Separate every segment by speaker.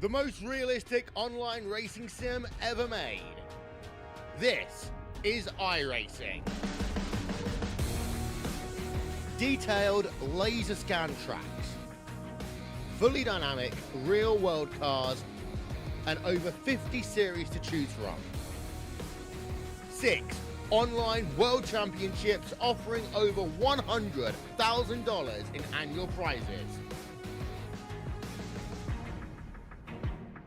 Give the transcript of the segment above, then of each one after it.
Speaker 1: the most realistic online racing sim ever made. This is iRacing. Detailed laser scan tracks, fully dynamic real-world cars, and over 50 series to choose from. 6 online world championships offering over $100,000 in annual prizes.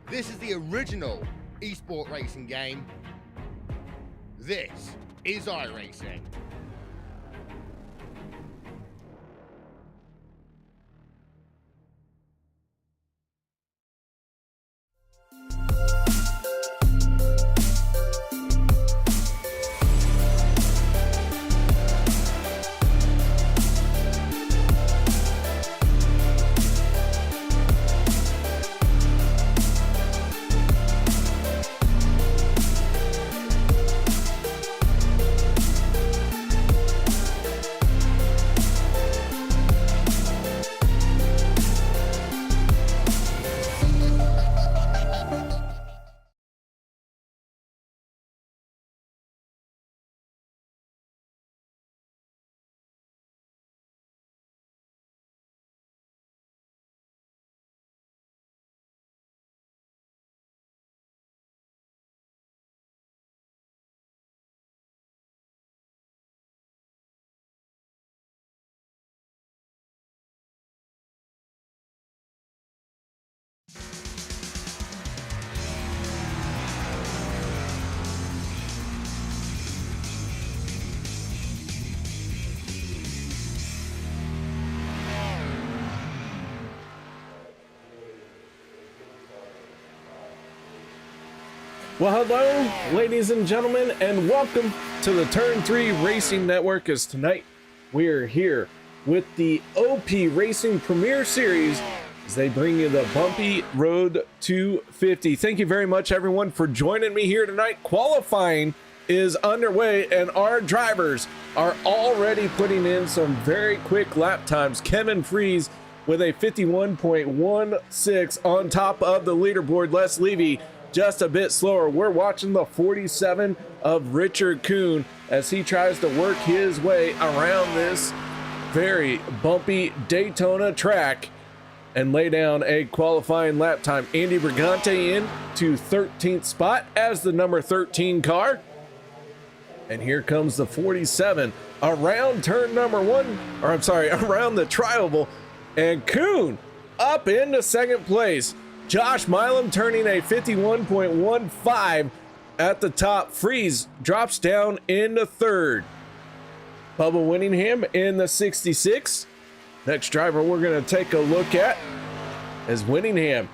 Speaker 1: This is the original esport racing game. This is iRacing.
Speaker 2: Well, hello, ladies and gentlemen, and welcome to the Turn 3 Racing Network, as tonight we're here with the OP Racing Premier Series as they bring you the Bumpy Road to 50. Thank you very much, everyone, for joining me here tonight. Qualifying is underway, and our drivers are already putting in some very quick lap times. Kevin Freeze with a 51.16 on top of the leaderboard. Les Levy just a bit slower. We're watching the 47 of Richard Kuhn as he tries to work his way around this very bumpy Daytona track and lay down a qualifying lap time. Andy Brigante in to 13th spot as the number 13 car. And here comes the 47 around turn number 1, or I'm sorry, around the trioval, and Kuhn up into second place. Josh Milam turning a 51.15 at the top. Freeze drops down into third. Bubba Winningham in the 66. Next driver we're going to take a look at as Winningham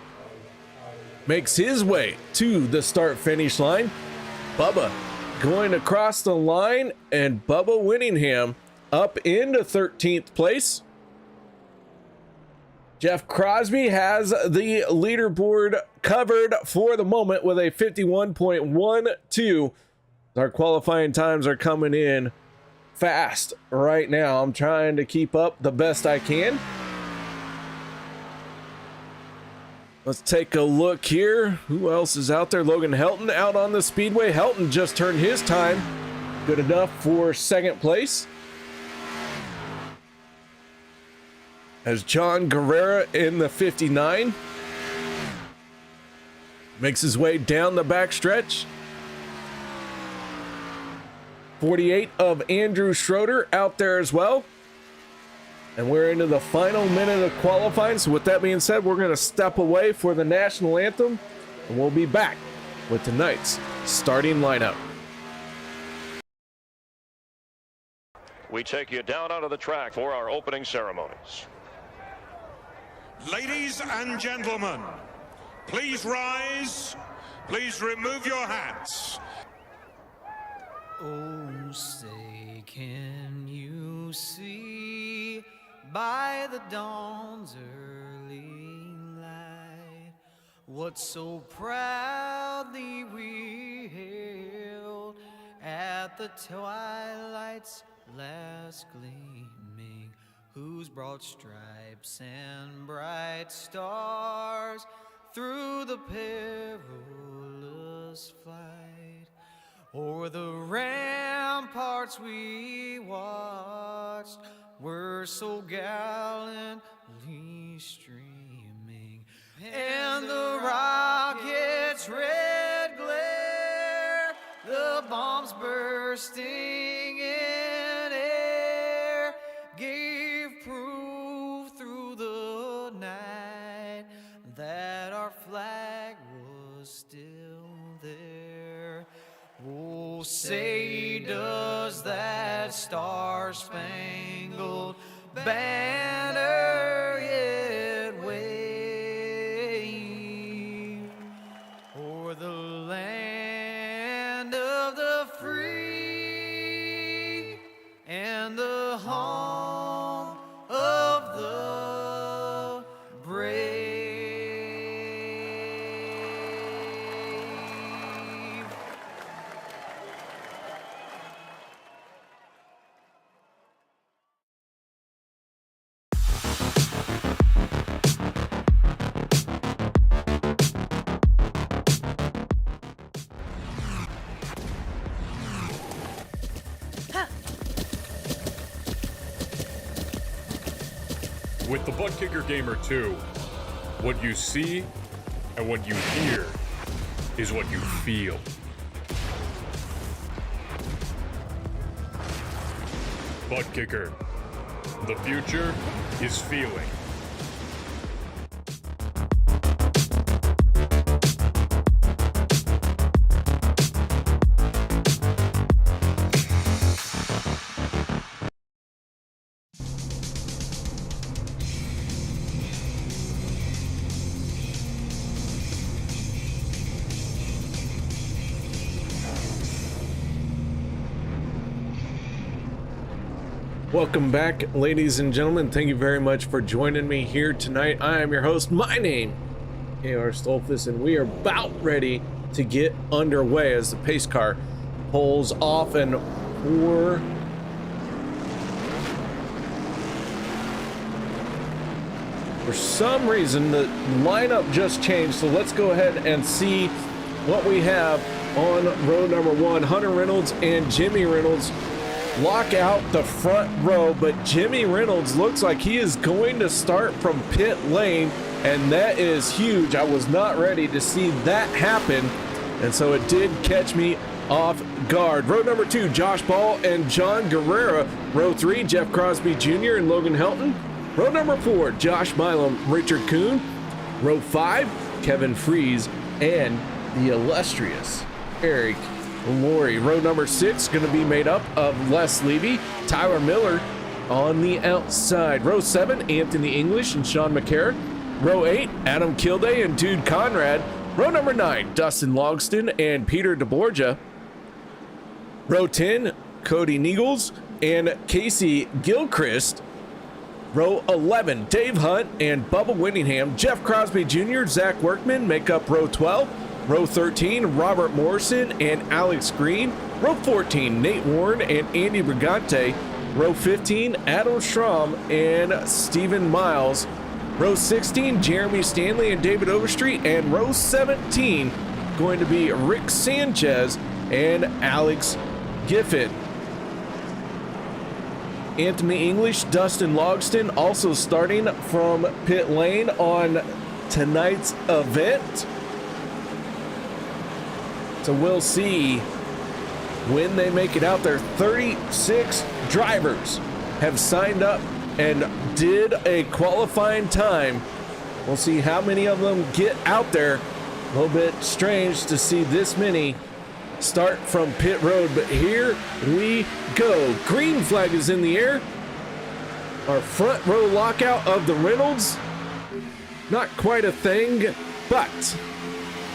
Speaker 2: makes his way to the start-finish line. Bubba going across the line, and Bubba Winningham up into 13th place. Jeff Crosby has the leaderboard covered for the moment with a 51.12. Our qualifying times are coming in fast right now. I'm trying to keep up the best I can. Let's take a look here. Who else is out there? Logan Helton out on the speedway. Helton just turned his time good enough for second place. As John Guerrera in the 59 makes his way down the backstretch. 48 of Andrew Schroeder out there as well. And we're into the final minute of qualifying. So with that being said, we're going to step away for the national anthem, and we'll be back with tonight's starting lineup.
Speaker 3: We take you down onto the track for our opening ceremonies.
Speaker 4: Ladies and gentlemen, please rise. Please remove your hats.
Speaker 5: Oh, say, can you see by the dawn's early light what so proudly we hailed at the twilight's last gleaming, whose broad stripes and bright stars through the perilous fight. O'er the ramparts we watched were so gallantly streaming, and the rockets' red glare, the bombs bursting in air, gave proof through the night that our flag was still there. Oh, say does that star-spangled banner yet wave o'er the land of the free and the home of the brave.
Speaker 6: With the Butt Kicker Gamer 2, what you see and what you hear is what you feel. Butt Kicker. The future is feeling.
Speaker 2: Welcome back, ladies and gentlemen. Thank you very much for joining me here tonight. I am your host. My name is A.R. Stolfus, and we are about ready to get underway as the pace car pulls off. And for some reason, the lineup just changed. So let's go ahead and see what we have on row number 1. Hunter Reynolds and Jimmy Reynolds lock out the front row, but Jimmy Reynolds looks like he is going to start from pit lane, and that is huge. I was not ready to see that happen, and so it did catch me off guard. Row number 2, Josh Ball and John Guerrera. Row 3, Jeff Crosby Jr. and Logan Helton. Row number 4, Josh Milam, Richard Kuhn. Row 5, Kevin Fries and the illustrious Eric Laurie. Row number 6 going to be made up of Les Levy, Tyler Miller on the outside. Row 7, Anthony English and Sean McCarra. Row 8, Adam Kilday and Dude Conrad. Row number 9, Dustin Logston and Peter DeBorgia. Row 10, Cody Niegels and Casey Gilchrist. Row 11, Dave Hunt and Bubba Winningham. Jeff Crosby Jr., Zach Workman make up row 12. Row 13, Robert Morrison and Alex Green. Row 14, Nate Warren and Andy Brigante. Row 15, Adam Schramm and Stephen Miles. Row 16, Jeremy Stanley and David Overstreet. And row 17, going to be Rick Sanchez and Alex Giffen. Anthony English, Dustin Logston also starting from pit lane on tonight's event. So we'll see when they make it out there. 36 drivers have signed up and did a qualifying time. We'll see how many of them get out there. A little bit strange to see this many start from pit road, but here we go. Green flag is in the air. Our front row lockout of the Reynolds. Not quite a thing, but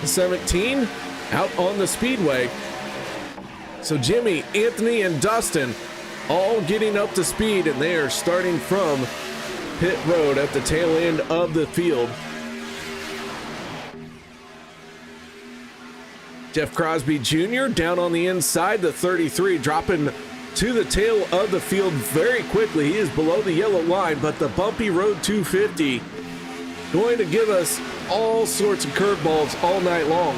Speaker 2: 17 out on the speedway. So Jimmy, Anthony, and Dustin all getting up to speed, and they are starting from pit road at the tail end of the field. Jeff Crosby Jr. down on the inside, the 33, dropping to the tail of the field very quickly. He is below the yellow line, but the Bumpy Road 250 going to give us all sorts of curveballs all night long.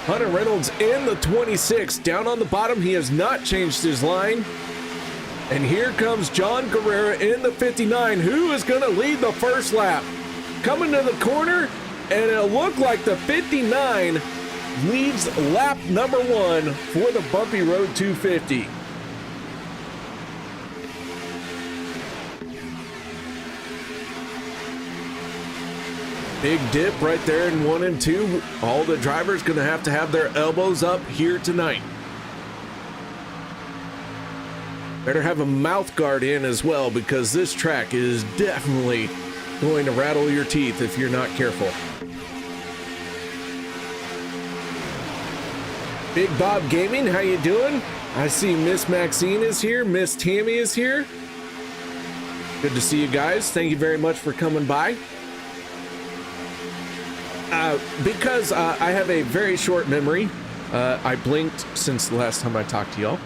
Speaker 2: Hunter Reynolds in the 26, down on the bottom. He has not changed his line. And here comes John Guerrera in the 59, who is going to lead the first lap. Coming to the corner, and it'll look like the 59 leads lap number 1 for the Bumpy Road 250. Big dip right there in 1 and 2. All the drivers going to have their elbows up here tonight. Better have a mouth guard in as well, because this track is definitely going to rattle your teeth if you're not careful. Big Bob Gaming, how you doing? I see Miss Maxine is here, Miss Tammy is here. Good to see you guys. Thank you very much for coming by. Because I have a very short memory, I blinked since the last time I talked to y'all.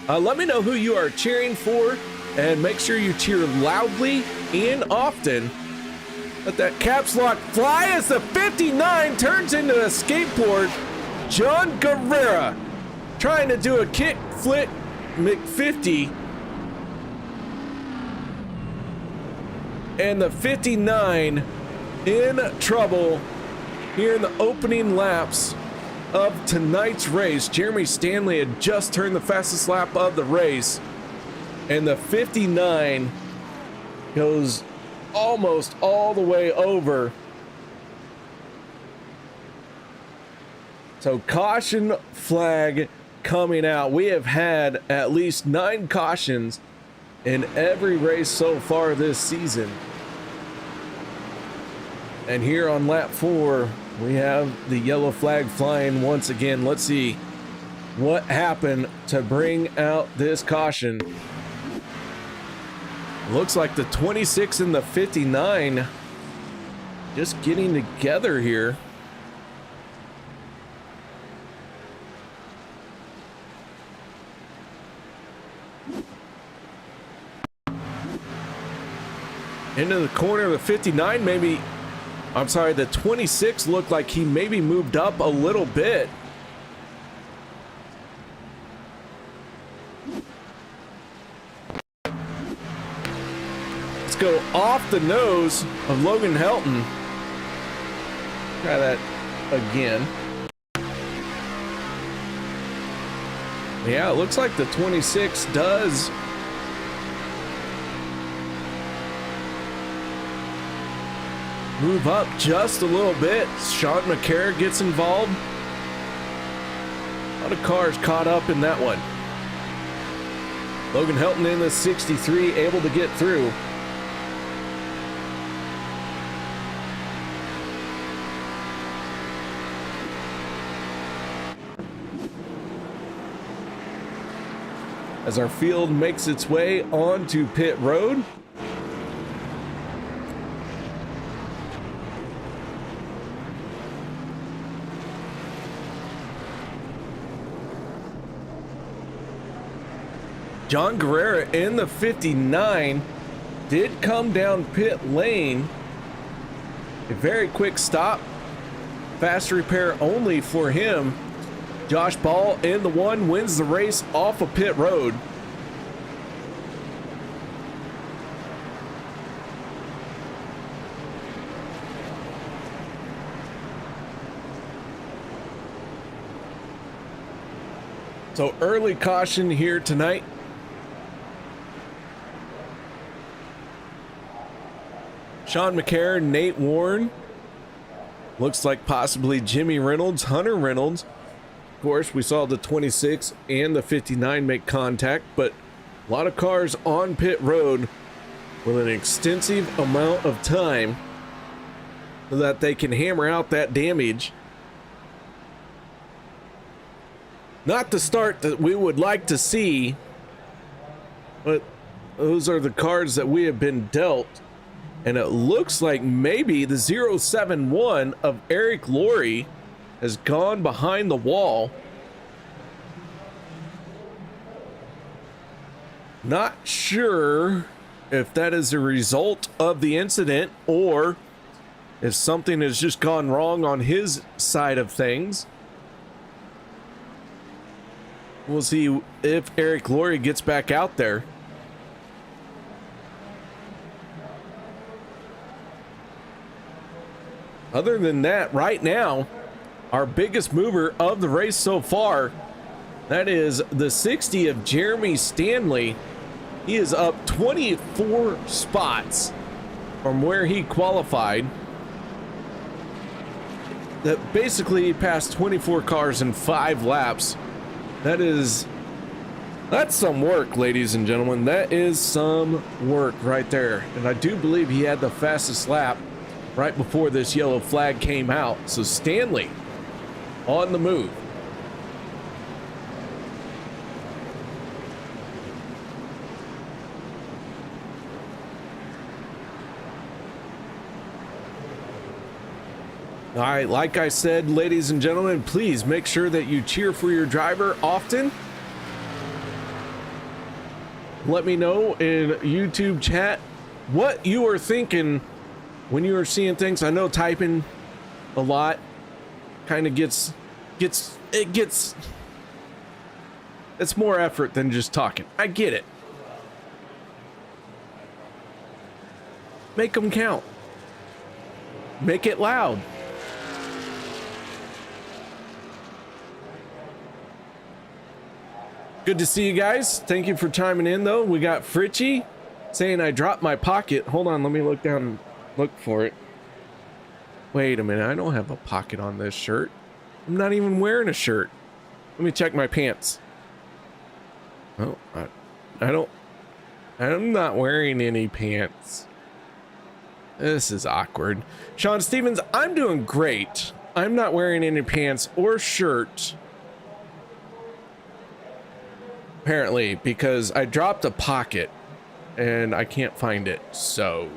Speaker 2: Let me know who you are cheering for, and make sure you cheer loudly and often. Let that caps lock fly as the 59 turns into a skateboard. John Guerrera trying to do a kick flip McFifty. And the 59 in trouble here in the opening laps of tonight's race. Jeremy Stanley had just turned the fastest lap of the race, and the 59 goes almost all the way over. So caution flag coming out. We have had at least 9 cautions in every race so far this season. And here on lap 4, we have the yellow flag flying once again. Let's see what happened to bring out this caution. Looks like the 26 and the 59 just getting together here. Into the corner of the 59, maybe. I'm sorry, the 26 looked like he maybe moved up a little bit. Let's go off the nose of Logan Helton. Try that again. Yeah, it looks like the 26 does move up just a little bit. Sean McCarr gets involved. A lot of cars caught up in that one. Logan Helton in the 63, able to get through. As our field makes its way onto pit road. John Guerrera in the 59 did come down pit lane. A very quick stop. Fast repair only for him. Josh Ball in the 1 wins the race off of pit road. So early caution here tonight. Sean McCarr, Nate Warren. Looks like possibly Jimmy Reynolds, Hunter Reynolds. Of course, we saw the 26 and the 59 make contact, but a lot of cars on pit road with an extensive amount of time so that they can hammer out that damage. Not the start that we would like to see, but those are the cards that we have been dealt. And it looks like maybe the 071 of Eric Laurie has gone behind the wall. Not sure if that is a result of the incident or if something has just gone wrong on his side of things. We'll see if Eric Laurie gets back out there. Other than that, right now, our biggest mover of the race so far, that is the 60 of Jeremy Stanley. He is up 24 spots from where he qualified. That basically passed 24 cars in 5 laps. That's some work, ladies and gentlemen. That is some work right there. And I do believe he had the fastest lap right before this yellow flag came out. So Stanley on the move. All right, like I said, ladies and gentlemen, please make sure that you cheer for your driver often. Let me know in YouTube chat what you are thinking when you are seeing things. I know typing a lot kind of it's more effort than just talking. I get it. Make them count. Make it loud. Good to see you guys. Thank you for chiming in, though. We got Fritchie saying I dropped my pocket. Hold on, let me look down and look for it. Wait a minute, I don't have a pocket on this shirt. I'm not even wearing a shirt. Let me check my pants. Oh, I'm not wearing any pants. This is awkward. Sean Stevens, I'm doing great. I'm not wearing any pants or shirt. Apparently, because I dropped a pocket and I can't find it, so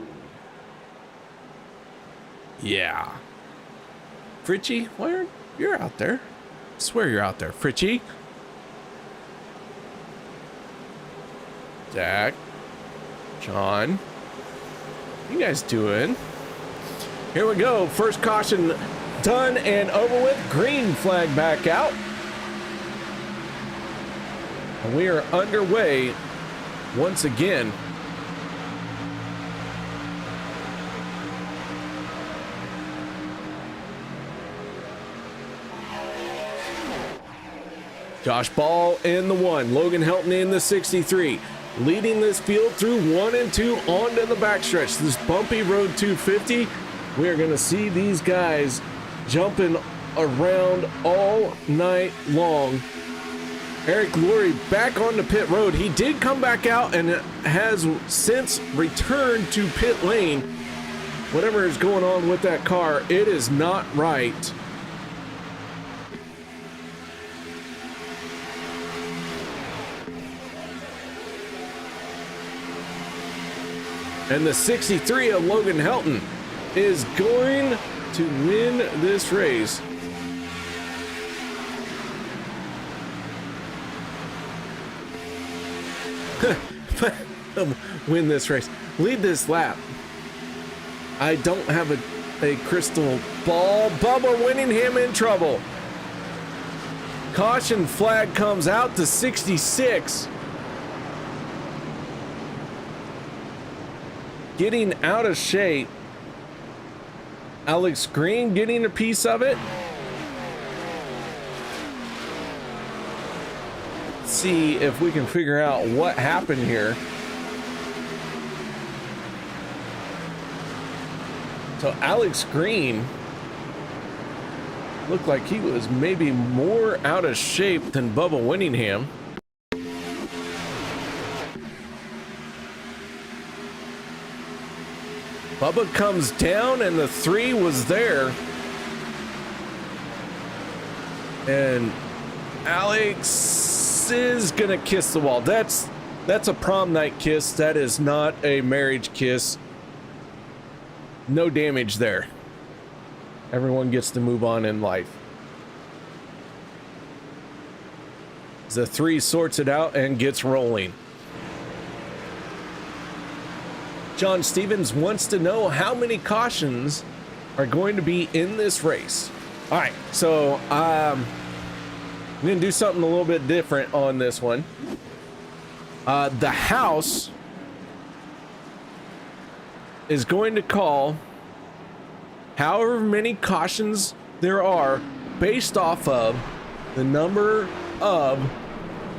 Speaker 2: yeah. Fritchie, where you're out there? I swear you're out there, Fritchie. Zach, John, you guys doing? Here we go. First caution done and over with. Green flag back out. And we are underway once again. Josh Ball in the 1, Logan Helton in the 63, leading this field through 1 and 2 onto the backstretch. This bumpy road 250. We are going to see these guys jumping around all night long. Eric Laurie back on the pit road. He did come back out and has since returned to pit lane. Whatever is going on with that car, it is not right. And the 63 of Logan Helton is going to win this race. Win this race. Lead this lap. I don't have a crystal ball. Bubba Winningham in trouble. Caution flag comes out to 66. Getting out of shape. Alex Green getting a piece of it. See if we can figure out what happened here. So Alex Green looked like he was maybe more out of shape than Bubba Winningham. Bubba comes down and the 3 was there. And Alex is gonna kiss the wall. That's a prom night kiss. That is not a marriage kiss. No damage there. Everyone gets to move on in life. The 3 sorts it out and gets rolling. John Stevens wants to know how many cautions are going to be in this race. All right, so I'm gonna do something a little bit different on this one. The house is going to call however many cautions there are based off of the number of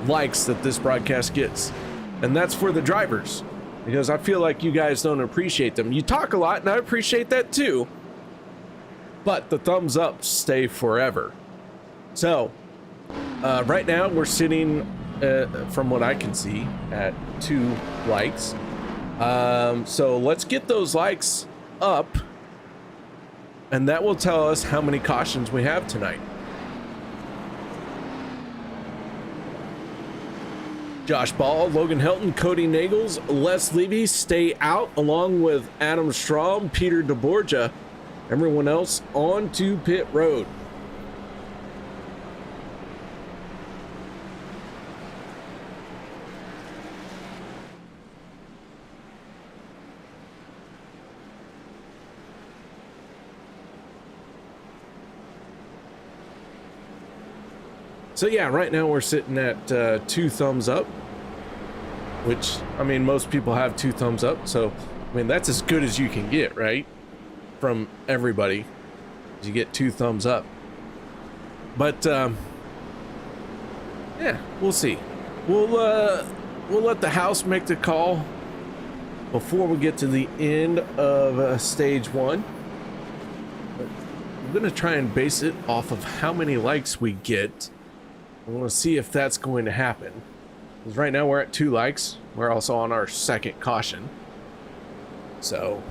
Speaker 2: likes that this broadcast gets. And that's for the drivers, because I feel like you guys don't appreciate them. You talk a lot and I appreciate that too, but the thumbs up stay forever. So right now we're sitting from what I can see at 2 likes. So let's get those likes up, and that will tell us how many cautions we have tonight. Josh Ball, Logan Helton, Cody Nagels, Les Levy stay out, along with Adam Strom, Peter DeBorgia. Everyone else on to pit road. So yeah, right now we're sitting at 2 thumbs up, which, I mean, most people have 2 thumbs up. So, I mean, that's as good as you can get, right? From everybody, you get 2 thumbs up. But yeah, we'll see. We'll let the house make the call before we get to the end of stage 1. But I'm gonna try and base it off of how many likes we get. I want to see if that's going to happen. Because right now we're at 2 likes. We're also on our 2nd caution. So,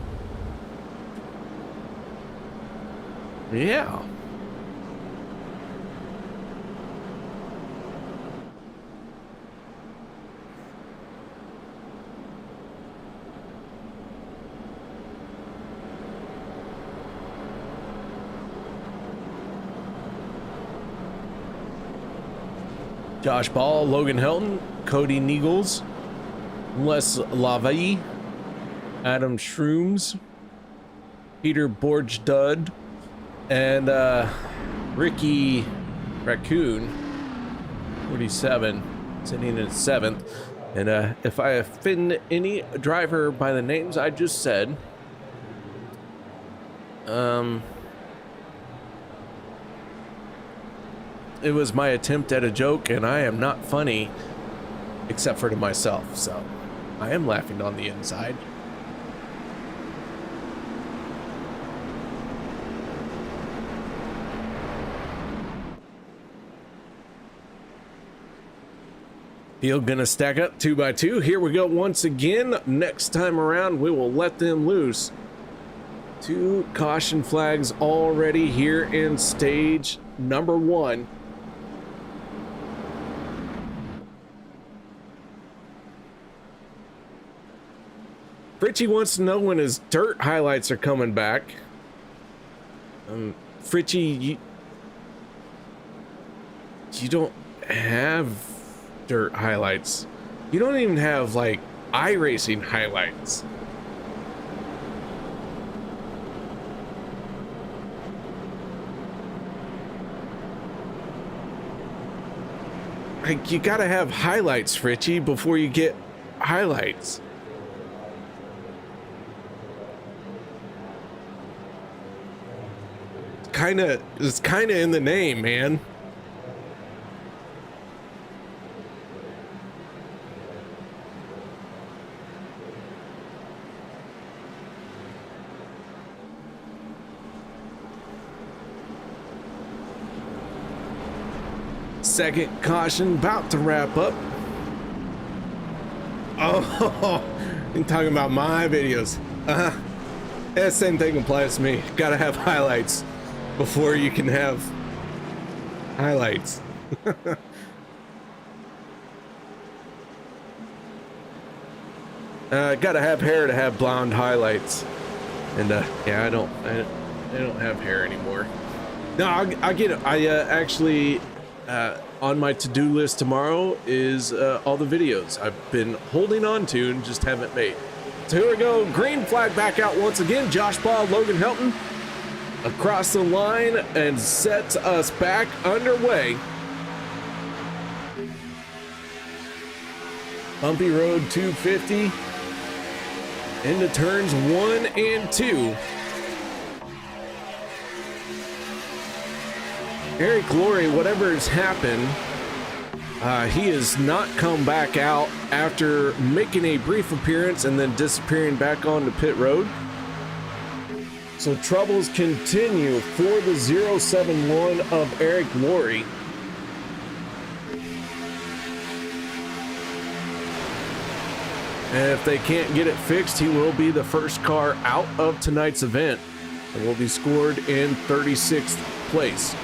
Speaker 2: yeah. Josh Ball, Logan Helton, Cody Nagels, Les Lavie, Adam Shrooms, Peter Borgdud, and Ricky Raccoon, 47, sitting in 7th. And if I offend any driver by the names I just said, it was my attempt at a joke, and I am not funny except for to myself, so I am laughing on the inside. Field gonna stack up 2 by 2. Here we go once again. Next time around, we will let them loose. 2 caution flags already here in stage number 1. Fritchie wants to know when his dirt highlights are coming back. Fritchie, you don't have dirt highlights. You don't even have, like, iRacing highlights. Like, you gotta have highlights, Fritchie, before you get highlights. It's kind of in the name, man. Second caution about to wrap up. Oh, you're talking about my videos. Yeah, same thing applies to me. Gotta have highlights before you can have highlights. Gotta have hair to have blonde highlights. And yeah, I don't have hair anymore. No, I get it. I actually on my to-do list tomorrow is all the videos I've been holding on to and just haven't made. So here we go. Green flag back out once again. Josh Ball, Logan Helton across the line and sets us back underway. Bumpy Road 250 into turns 1 and 2. Eric Laurie, whatever has happened, he has not come back out after making a brief appearance and then disappearing back onto pit road. So troubles continue for the 071 of Eric Laurie. And if they can't get it fixed, he will be the first car out of tonight's event and will be scored in 36th place.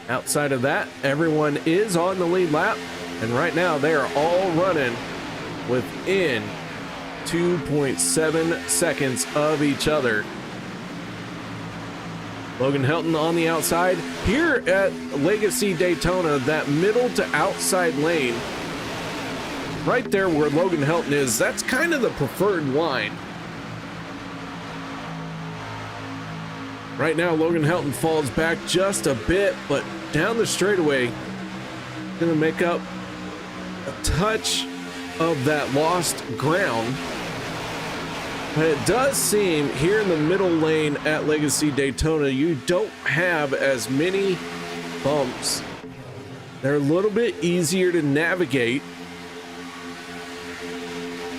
Speaker 2: Outside of that, everyone is on the lead lap, and right now they are all running within 2.7 seconds of each other. Logan Helton on the outside. Here at Legacy Daytona, that middle to outside lane, right there where Logan Helton is, that's kind of the preferred line. Right now, Logan Helton falls back just a bit, but down the straightaway, gonna make up a touch of that lost ground. But it does seem here in the middle lane at Legacy Daytona, you don't have as many bumps. They're a little bit easier to navigate.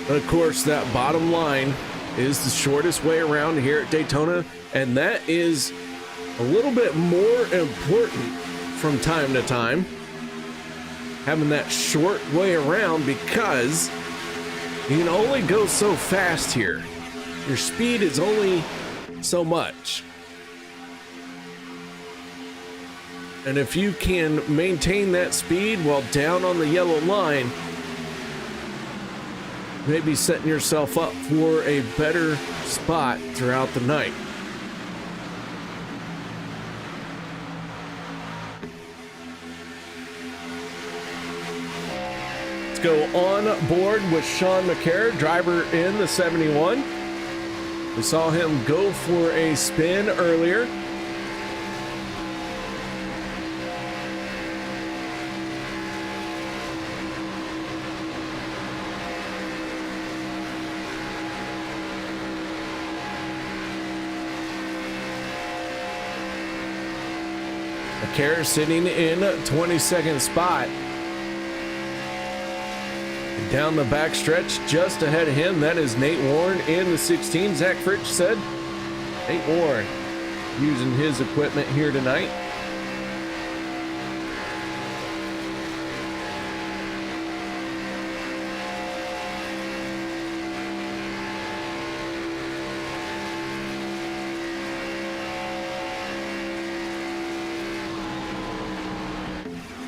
Speaker 2: But of course, that bottom line is the shortest way around here at Daytona, and that is a little bit more important from time to time, having that short way around, because you can only go so fast here. Your speed is only so much. And if you can maintain that speed while down on the yellow line, maybe setting yourself up for a better spot throughout the night. Let's go on board with Sean McCarr, driver in the 71. We saw him go for a spin earlier. McCarr sitting in 22nd spot. Down the back stretch, just ahead of him, that is Nate Warren in the 16. Zach Fritsch said Nate Warren using his equipment here tonight.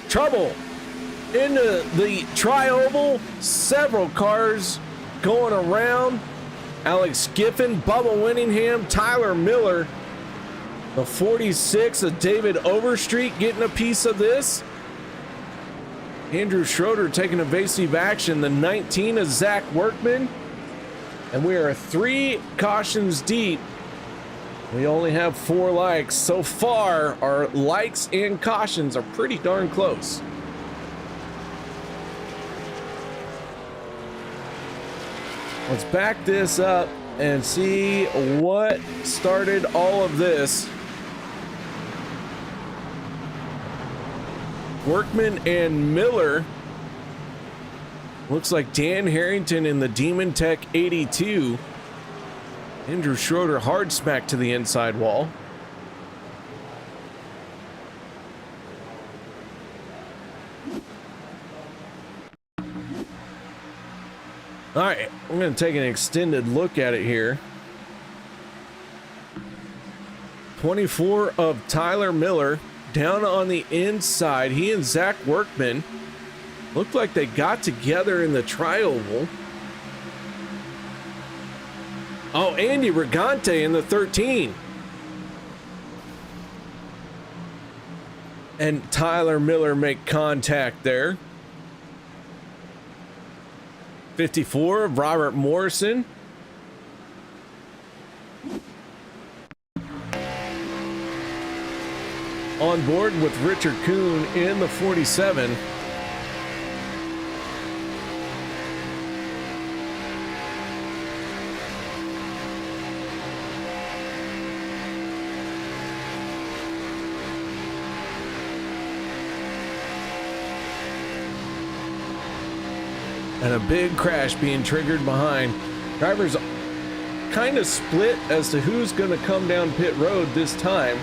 Speaker 2: Trouble into the tri-oval, several cars going around. Alex Giffen, Bubba Winningham, Tyler Miller, the 46 of David Overstreet getting a piece of this. Andrew Schroeder taking evasive action, the 19 of Zach Workman. And we are 3 cautions deep. We only have 4 likes. So far, our likes and cautions are pretty darn close. Let's back this up and see what started all of this. Workman and Miller. Looks like Dan Harrington in the Demon Tech 82. Andrew Schroeder hard smack to the inside wall. All right, I'm going to take an extended look at it here. 24 of Tyler Miller down on the inside. He and Zach Workman looked like they got together in the tri-oval. Oh, Andy Regante in the 13. And Tyler Miller make contact there. 54 of Robert Morrison. On board with Richard Kuhn in the 47. And a big crash being triggered behind. Drivers kind of split as to who's going to come down pit road this time.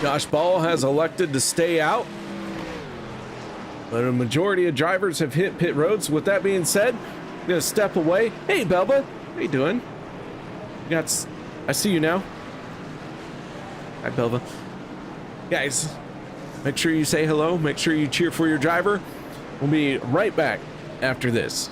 Speaker 2: Josh Ball has elected to stay out, but a majority of drivers have hit pit roads. With that being said, I'm going to step away. Hey, Belba, how you doing? I see you now. Hi, Belva. Guys, make sure you say hello. Make sure you cheer for your driver. We'll be right back after this.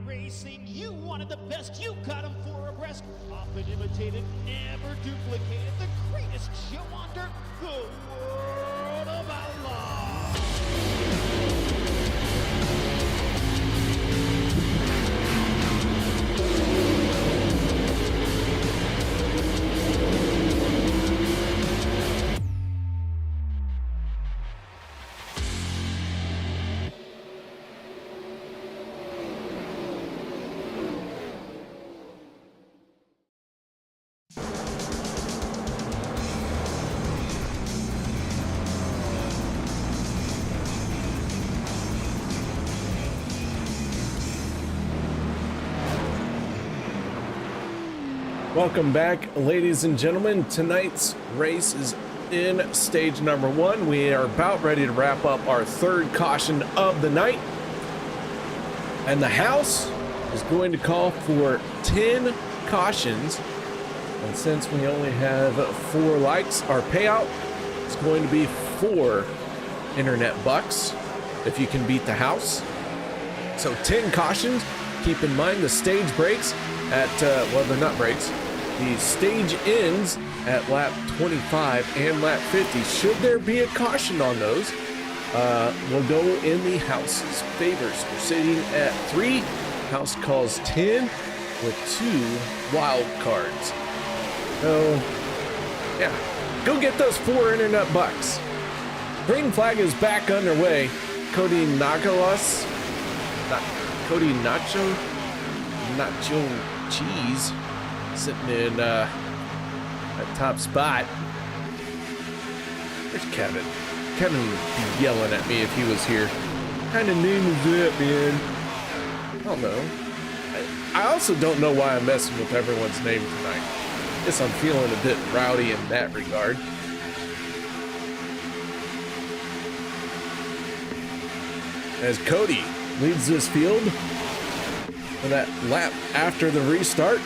Speaker 7: Racing, you wanted the best, you got him 4 abreast. Often imitated, never duplicated. The greatest show on dirt, the World of Outlaws.
Speaker 2: Welcome back, ladies and gentlemen. Tonight's race is in stage number 1. We are about ready to wrap up our 3rd caution of the night. And the house is going to call for 10 cautions. And since we only have 4 likes, our payout is going to be 4 internet bucks if you can beat the house. So 10 cautions. Keep in mind the stage breaks at, well, they're not breaks. The stage ends at lap 25 and lap 50. Should there be a caution on those, will go in the house's favors. We're sitting at 3. House calls 10 with 2 wild cards. So, yeah, go get those 4 internet bucks. Green flag is back underway. Cody Nacho Cheese sitting in at top spot. There's Kevin. Kevin would be yelling at me if he was here. What kind of name is that, man? I don't know. I also don't know why I'm messing with everyone's name tonight. Guess I'm feeling a bit rowdy in that regard. As Cody leads this field for that lap after the restart.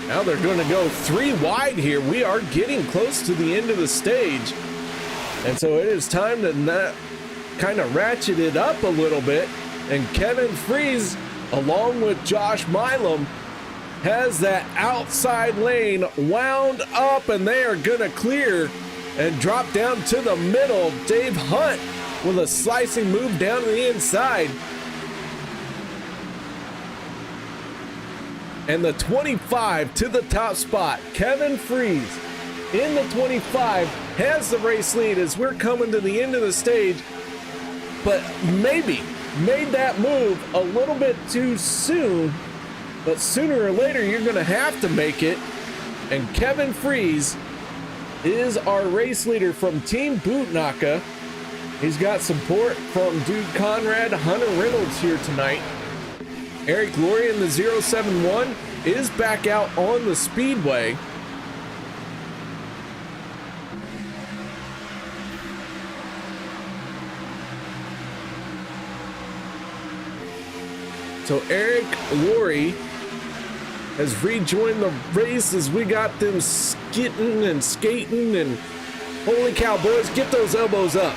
Speaker 2: Now they're going to go 3 wide here. We are getting close to the end of the stage. And so it is time to kind of ratchet it up a little bit. And Kevin Freeze, along with Josh Milam, has that outside lane wound up, and they are going to clear and drop down to the middle. Dave Hunt with a slicing move down to the inside. And the 25 to the top spot. Kevin Freeze in the 25 has the race lead as we're coming to the end of the stage, but maybe made that move a little bit too soon. But sooner or later, you're going to have to make it. And Kevin Freeze is our race leader from Team Bootnaka. He's got support from Dude Conrad, Hunter Reynolds here tonight. Eric Laurie in the 071 is back out on the speedway. So Eric Laurie has rejoined the race as we got them skitting and skating, and holy cow, boys, get those elbows up.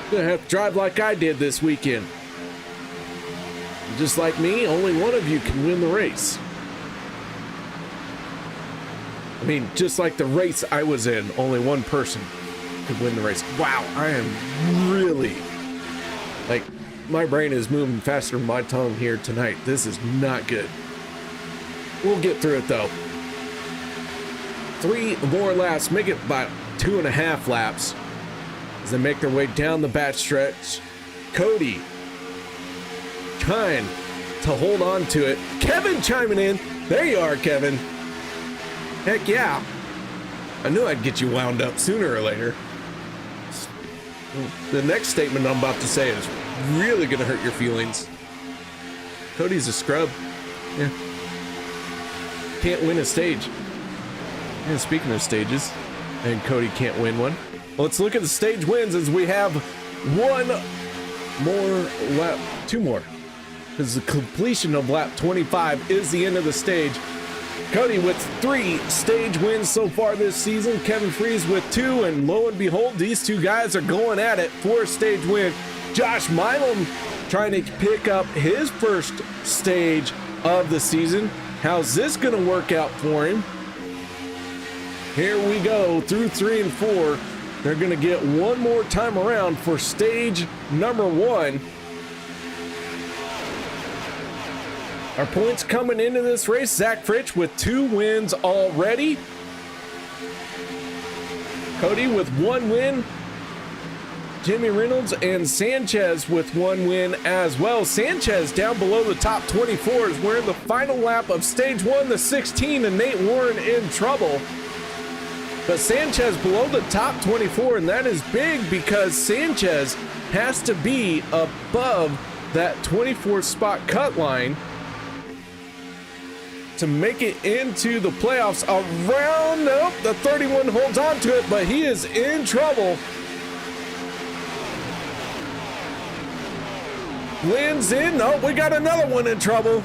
Speaker 2: Gonna have to drive like I did this weekend. Just like me, only one of you can win the race. I mean, just like the race I was in, only one person could win the race. Wow, I am really, like, my brain is moving faster than my tongue here tonight. This is not good. We'll get through it though. 3 more laps, make it about 2.5 laps as they make their way down the back stretch. Cody trying to hold on to it. Kevin chiming in. There you are, Kevin. Heck yeah. I knew I'd get you wound up sooner or later. The next statement I'm about to say is really gonna hurt your feelings. Cody's a scrub. Yeah. Can't win a stage. And speaking of stages, and Cody can't win one. Let's look at the stage wins as we have 1 more lap, 2 more. Because the completion of lap 25 is the end of the stage. Cody with 3 stage wins so far this season. Kevin Freeze with 2, and lo and behold, these 2 guys are going at it for a stage win. Josh Milam trying to pick up his first stage of the season. How's this gonna work out for him? Here we go through 3 and 4. They're gonna get 1 more time around for stage number 1. Our points coming into this race, Zach Fritsch with 2 wins already. Cody with 1 win. Jimmy Reynolds and Sanchez with 1 win as well. Sanchez down below the top 24 as we're in the final lap of stage 1, the 16, and Nate Warren in trouble. But Sanchez below the top 24, and that is big because Sanchez has to be above that 24th spot cut line to make it into the playoffs. Around, nope, the 31 holds on to it, but he is in trouble. Wins in, oh, we got another one in trouble.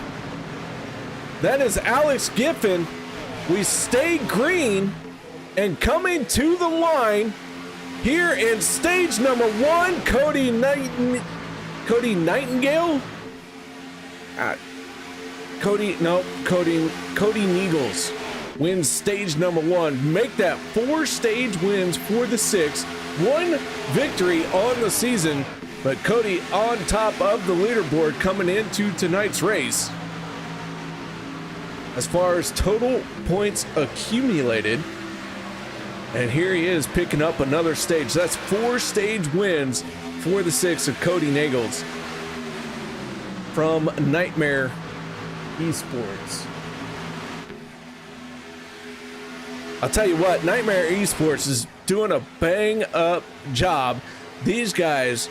Speaker 2: That is Alex Giffen. We stay green and coming to the line here in stage number 1, Cody Nightingale. Cody Neagles. wins stage number 1. Make that 4 stage wins for the 6. 1 victory on the season, but Cody on top of the leaderboard coming into tonight's race. As far as total points accumulated, and here he is picking up another stage. That's 4 stage wins for the 6 of Cody Nagels from Nightmare Esports. I'll tell you what, Nightmare Esports is doing a bang up job. These guys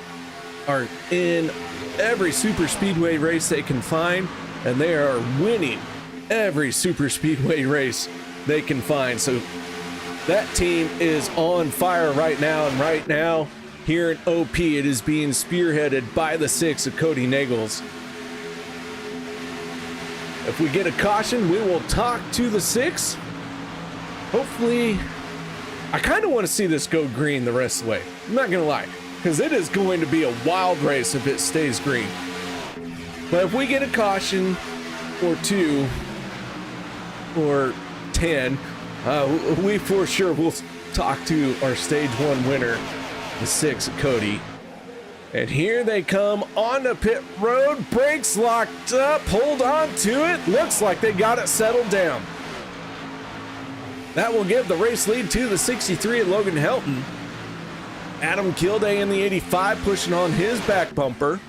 Speaker 2: are in every super speedway race they can find, and they are winning every super speedway race they can find. So that team is on fire right now, and right now here in OP it is being spearheaded by the 6 of Cody Nagels. If we get a caution, we will talk to the 6. Hopefully, I kind of want to see this go green the rest of the way. I'm not gonna lie, because it is going to be a wild race if it stays green. But if we get a caution or 2 or 10, we for sure will talk to our stage 1 winner, the 6 of Cody. And here they come on the pit road. Brakes locked up. Hold on to it. Looks like they got it settled down. That will give the race lead to the 63 of Logan Helton. Adam Kilday in the 85 pushing on his back bumper.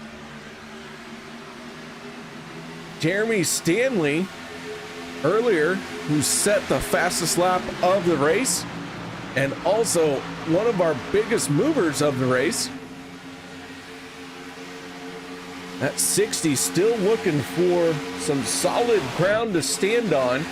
Speaker 2: Jeremy Stanley earlier, who set the fastest lap of the race, and also one of our biggest movers of the race. That 60 still looking for some solid ground to stand on.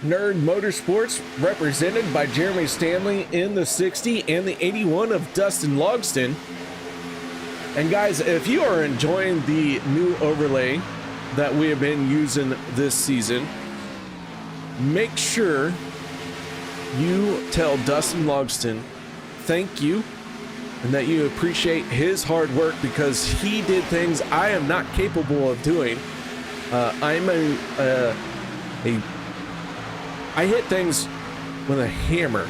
Speaker 2: Nerd Motorsports represented by Jeremy Stanley in the 60 and the 81 of Dustin Logston. And guys, if you are enjoying the new overlay that we have been using this season, make sure you tell Dustin Logston thank you and that you appreciate his hard work, because he did things I am not capable of doing. I hit things with a hammer.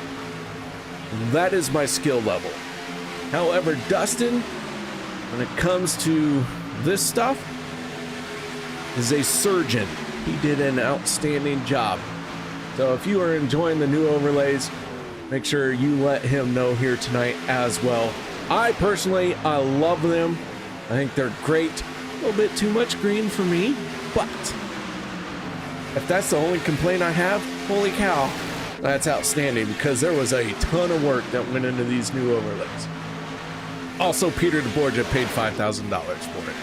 Speaker 2: That is my skill level. However, Dustin, when it comes to this stuff, is a surgeon. He did an outstanding job. So if you are enjoying the new overlays, make sure you let him know here tonight as well. I personally, I love them. I think they're great. A little bit too much green for me, but if that's the only complaint I have, holy cow, that's outstanding, because there was a ton of work that went into these new overlays. Also, Peter DeBorgia paid $5,000 for it.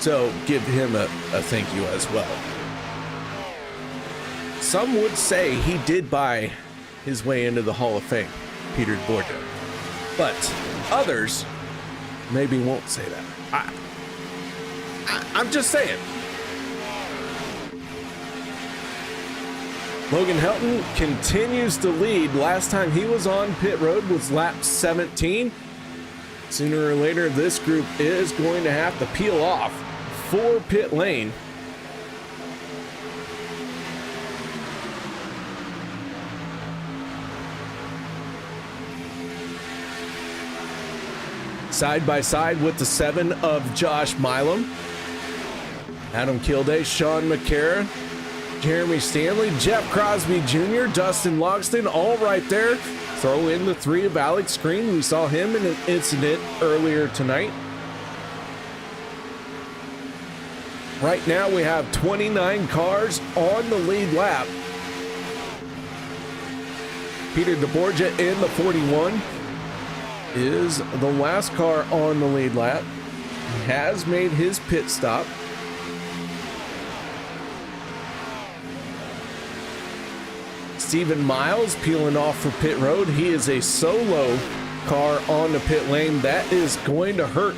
Speaker 2: So give him a thank you as well. Some would say he did buy his way into the Hall of Fame, Peter DeBorgia. But others maybe won't say that. I'm just saying. Logan Helton continues to lead. Last time he was on pit road was lap 17. Sooner or later, this group is going to have to peel off for pit lane. Side by side with the 7 of Josh Milam, Adam Kilday, Sean McCarra, Jeremy Stanley, Jeff Crosby Jr., Dustin Logston, all right there. Throw in the 3 of Alex Green. We saw him in an incident earlier tonight. Right now we have 29 cars on the lead lap. Peter DeBorgia in the 41 is the last car on the lead lap. He has made his pit stop. Stephen Miles peeling off for pit road. He is a solo car on the pit lane. That is going to hurt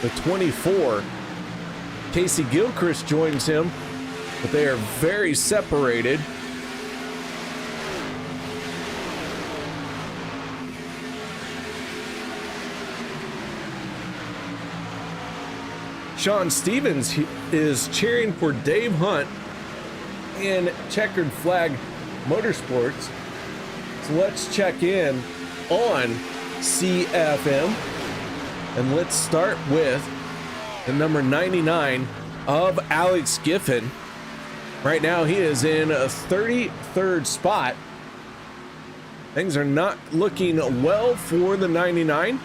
Speaker 2: the 24. Casey Gilchrist joins him, but they are very separated. Sean Stevens is cheering for Dave Hunt in Checkered Flag Motorsports. So let's check in on CFM, and let's start with the number 99 of Alex Giffen. Right now he is in a 33rd spot. Things are not looking well for the 99.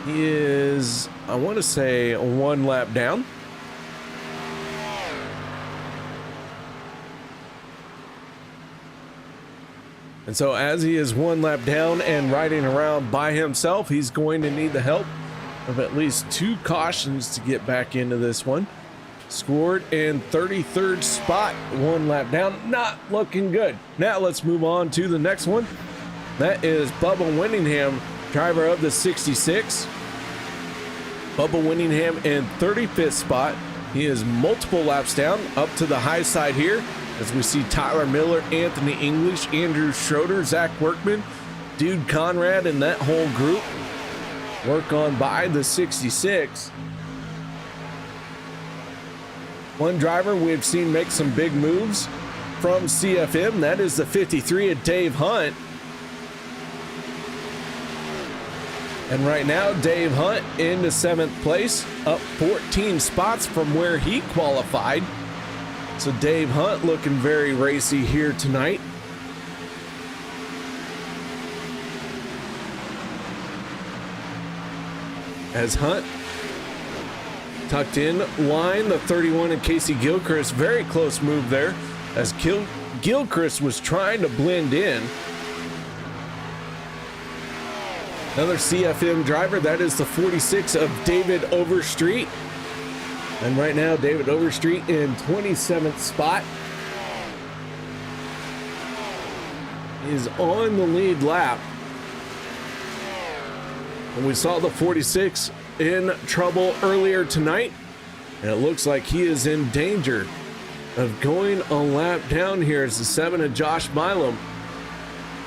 Speaker 2: He is, I want to say, one lap down. And so as he is one lap down and riding around by himself, he's going to need the help of at least 2 cautions to get back into this one. Scored in 33rd spot, 1 lap down, not looking good. Now let's move on to the next one. That is Bubba Winningham, driver of the 66. Bubba Winningham in 35th spot. He is multiple laps down, up to the high side here, as we see Tyler Miller, Anthony English, Andrew Schroeder, Zach Workman, Dude Conrad, and that whole group work on by the 66. One driver we've seen make some big moves from CFM, that is the 53 of Dave Hunt. And right now, Dave Hunt into 7th place, up 14 spots from where he qualified. So Dave Hunt looking very racy here tonight. As Hunt tucked in line, the 31 of Casey Gilchrist, very close move there as Gilchrist was trying to blend in. Another CFM driver, that is the 46 of David Overstreet. And right now, David Overstreet in 27th spot is on the lead lap. And we saw the 46 in trouble earlier tonight, and it looks like he is in danger of going a lap down here as the 7 of Josh Milam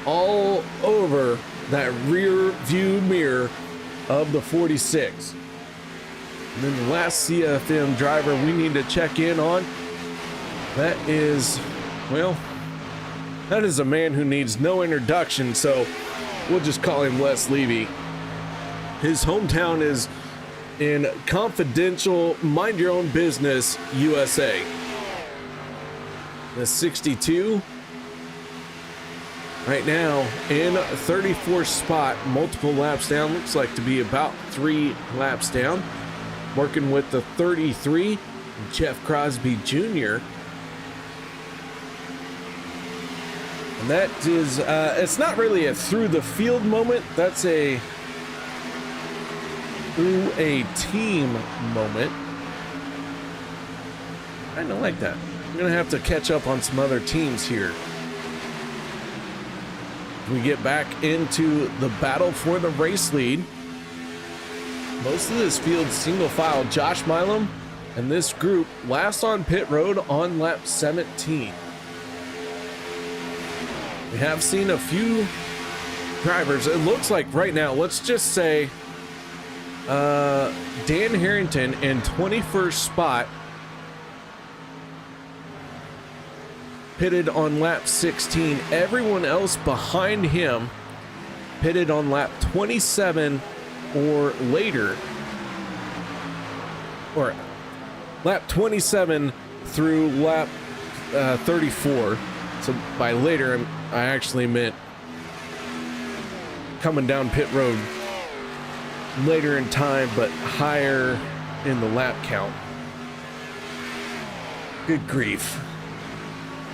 Speaker 2: all over that rear view mirror of the 46. And then the last CFM driver we need to check in on, that is, well, that is a man who needs no introduction, so we'll just call him Les Levy. His hometown is in Confidential Mind Your Own Business, USA. The 62 right now in 34th spot, multiple laps down, looks like to be about 3 laps down. Working with the 33, Jeff Crosby Jr. And that is, it's not really a through the field moment. That's a through a team moment. I don't like that. I'm going to have to catch up on some other teams here. We get back into the battle for the race lead. Most of this field single file. Josh Milam and this group last on pit road on lap 17. We have seen a few drivers. It looks like right now, let's just say Dan Harrington in 21st spot, pitted on lap 16. Everyone else behind him pitted on lap 27 or later, or lap 27 through lap 34. So by later, I actually meant coming down pit road later in time, but higher in the lap count. Good grief.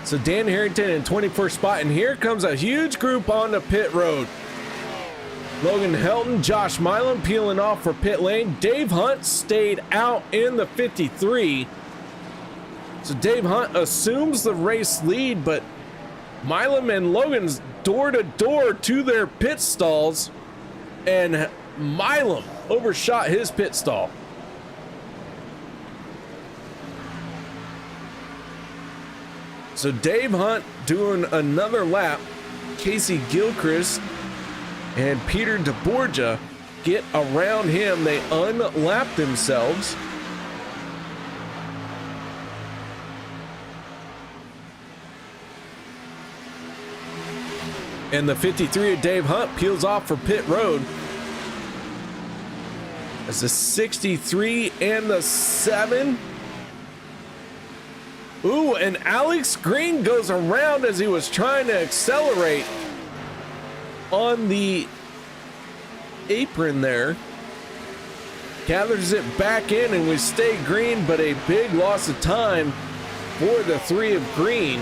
Speaker 2: So Dan Harrington in 21st spot, and here comes a huge group on the pit road. Logan Helton, Josh Milam peeling off for pit lane. Dave Hunt stayed out in the 53. So Dave Hunt assumes the race lead, but Milam and Logan's door to door to their pit stalls, and Milam overshot his pit stall. So Dave Hunt doing another lap. Casey Gilchrist and Peter DeBorgia get around him. They unlap themselves. And the 53 of Dave Hunt peels off for pit road. As the 63 and the 7. Ooh, and Alex Green goes around as he was trying to accelerate on the apron there. Gathers it back in and we stay green, but a big loss of time for the 3 of green.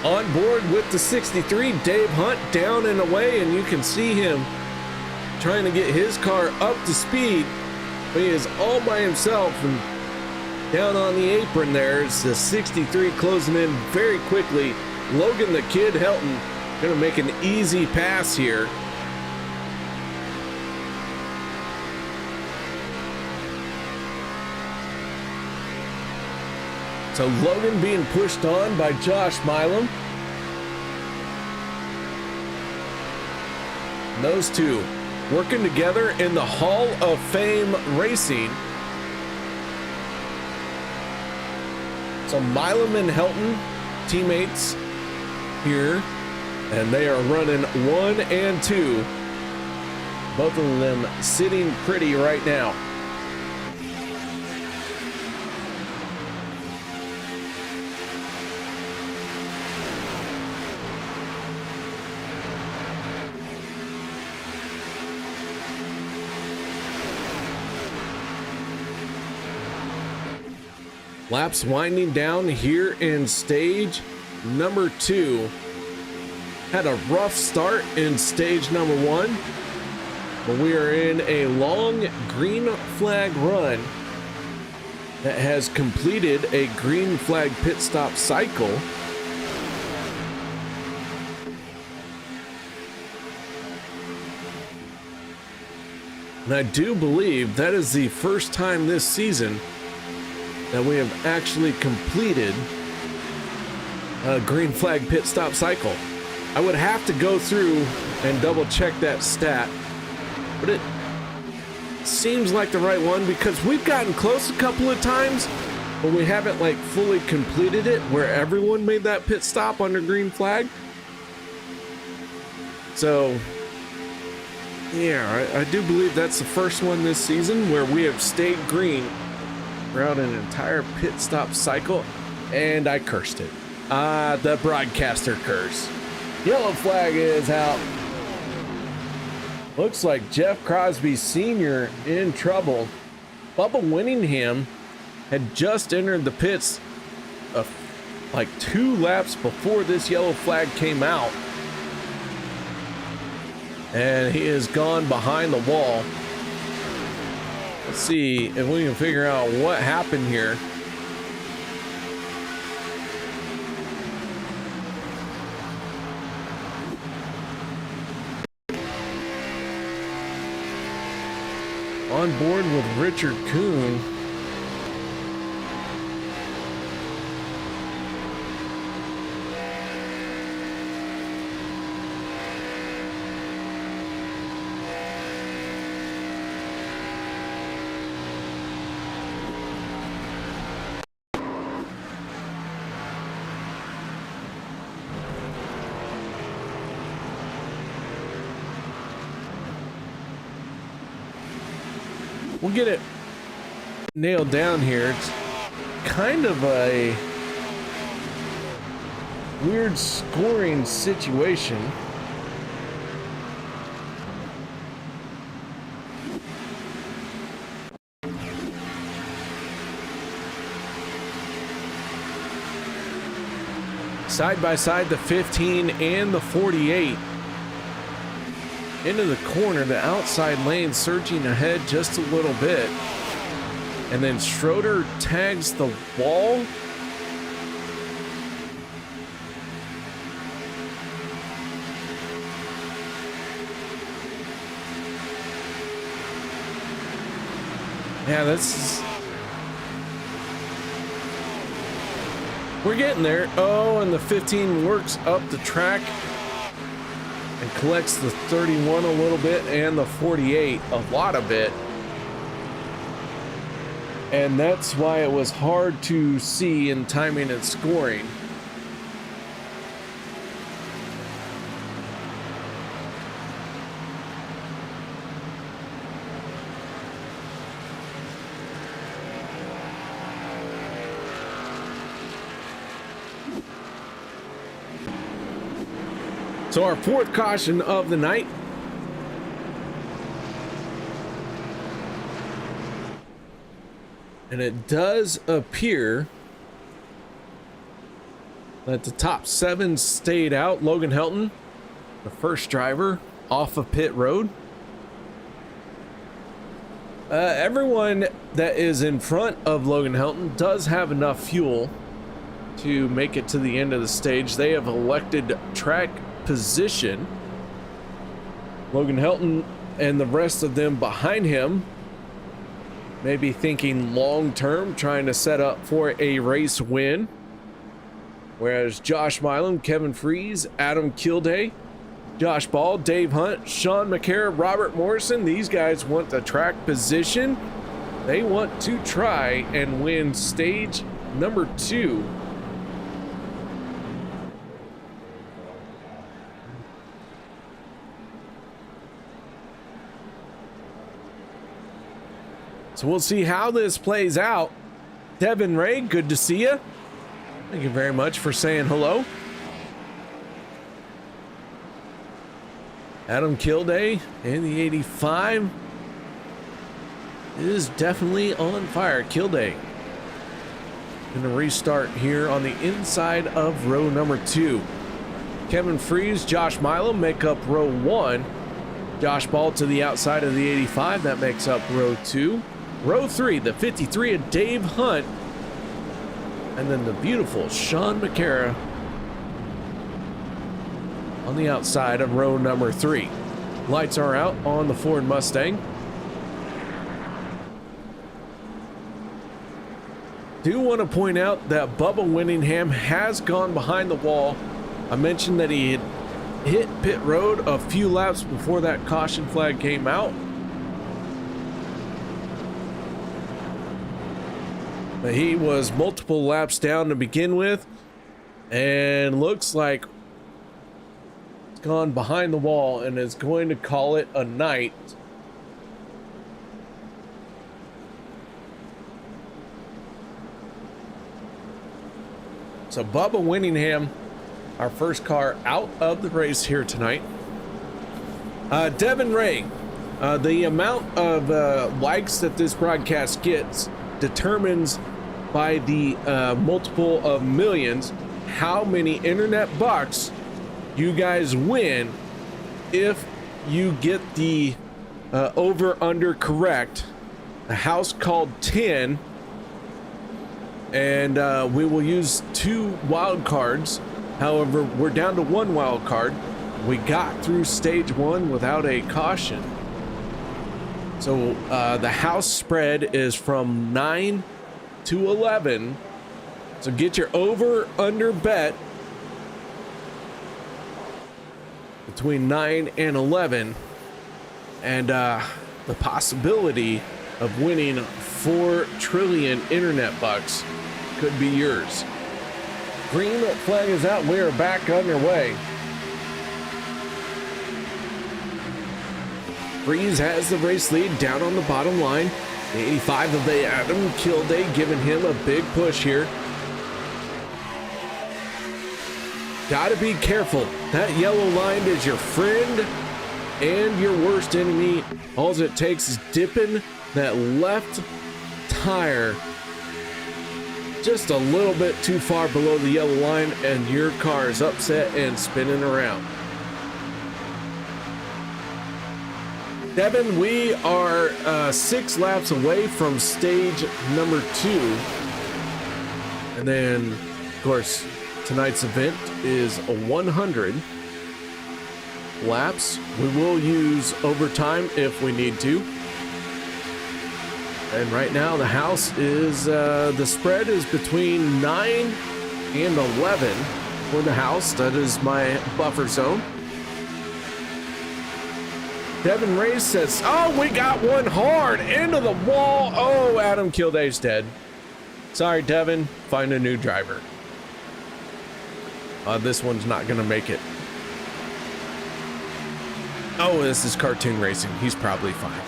Speaker 2: On board with the 63, Dave Hunt down and away, and you can see him trying to get his car up to speed, but he is all by himself and down on the apron there. It's the 63 closing in very quickly. Logan the Kid Helton gonna make an easy pass here. So Logan being pushed on by Josh Milam. And those two working together in the Hall of Fame racing. So Milam and Helton, teammates here, and they are running 1 and 2. Both of them sitting pretty right now. Laps winding down here in stage number 2. Had a rough start in stage number 1, but we are in a long green flag run that has completed a green flag pit stop cycle. And I do believe that is the first time this season that we have actually completed a green flag pit stop cycle. I would have to go through and double check that stat, but it seems like the right one because we've gotten close a couple of times, but we haven't like fully completed it where everyone made that pit stop under green flag. So yeah, I do believe that's the first one this season where we have stayed green throughout an entire pit stop cycle, and I cursed it. The broadcaster curse. Yellow flag is out. Looks like Jeff Crosby Sr. in trouble. Bubba Winningham had just entered the pits like 2 laps before this yellow flag came out. And he is gone behind the wall. Let's see if we can figure out what happened here. On board with Richard Kuhn. We'll get it nailed down here. It's kind of a weird scoring situation. Side by side, the 15 and the 48. Into the corner, the outside lane surging ahead just a little bit. And then Schroeder tags the wall. Yeah, We're getting there. Oh, and the 15 works up the track and collects the 31 a little bit and the 48 a lot of it. And that's why it was hard to see in timing and scoring. So our fourth caution of the night. And it does appear that the top 7 stayed out. Logan Helton, the first driver, off of pit road. Everyone that is in front of Logan Helton does have enough fuel to make it to the end of the stage. They have elected track position. Logan Helton and the rest of them behind him may be thinking long term, trying to set up for a race win. Whereas Josh Milam, Kevin Freeze, Adam Kilday, Josh Ball, Dave Hunt, Sean McCarra, Robert Morrison, these guys want the track position. They want to try and win stage number 2. So we'll see how this plays out. Devin Ray, good to see you. Thank you very much for saying hello. Adam Kilday in the 85 is definitely on fire. Kilday gonna restart here on the inside of row number 2. Kevin Freeze, Josh Milam make up row 1. Josh Ball to the outside of the 85, that makes up row 2. Row 3, the 53 of Dave Hunt, and then the beautiful Sean McCarra on the outside of row number 3. Lights are out on the Ford Mustang. Do want to point out that Bubba Winningham has gone behind the wall. I mentioned that he had hit pit road a few laps before that caution flag came out. But he was multiple laps down to begin with, and looks like it's gone behind the wall and is going to call it a night. So Bubba Winningham, our first car out of the race here tonight. Devin Ray, the amount of likes that this broadcast gets determines by the multiple of millions how many internet bucks you guys win if you get the over under correct. A house called 10, and we will use 2 wild cards. However, we're down to 1 wild card. We got through stage 1 without a caution. So the house spread is from 9 to 11. So get your over under bet between 9 and 11, and the possibility of winning 4 trillion internet bucks could be yours. Green flag is out. We are back underway. Freeze has the race lead down on the bottom line. The 85 of the Adam Kilday giving him a big push here. Gotta be careful. That yellow line is your friend and your worst enemy. All it takes is dipping that left tire just a little bit too far below the yellow line, and your car is upset and spinning around. Devin, we are 6 laps away from stage number 2. And then, of course, tonight's event is a 100 laps. We will use overtime if we need to. And right now the house is, the spread is between 9 and 11 for the house. That is my buffer zone. Devin Ray says, oh, we got one hard into the wall. Oh, Adam Kilday's dead. Sorry, Devin. Find a new driver. This one's not going to make it. Oh, this is cartoon racing. He's probably fine.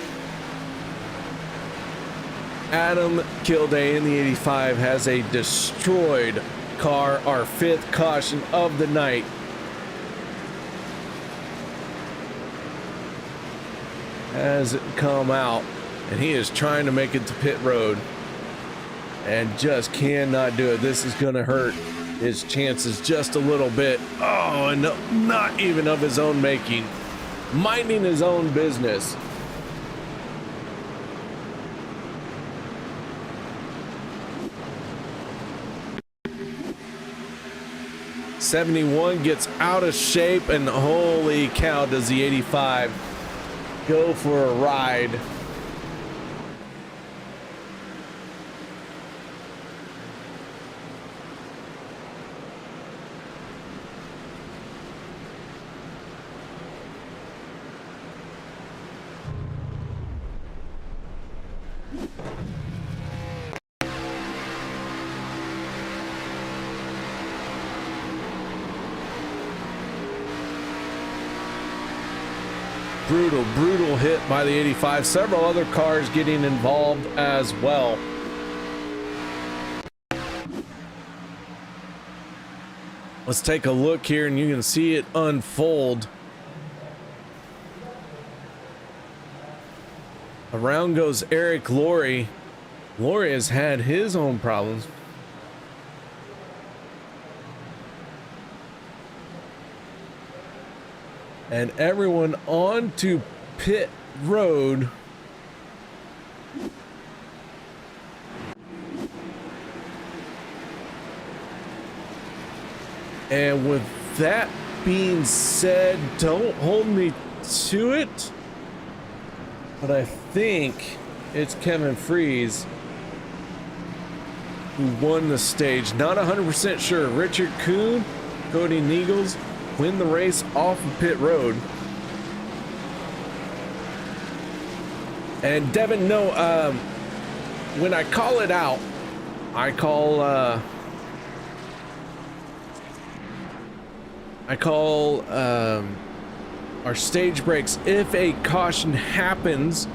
Speaker 2: Adam Kilday in the 85 has a destroyed car, our 5th caution of the night. Has come out, and he is trying to make it to pit road and just cannot do it. This is going to hurt his chances just a little bit. Oh, and no, not even of his own making. Minding his own business. '71 gets out of shape, and holy cow, does the 85 go for a ride. Brutal hit by the 85. Several other cars getting involved as well. Let's take a look here, and you can see it unfold. Around goes Eric Laurie. Laurie has had his own problems. And everyone on to pit road. And with that being said, don't hold me to it, but I think it's Kevin Freeze who won the stage. Not 100% sure. Richard Kuhn, Cody Niegels win the race off of pit road. And Devin, no, when I call it out, I call our stage breaks if a caution happens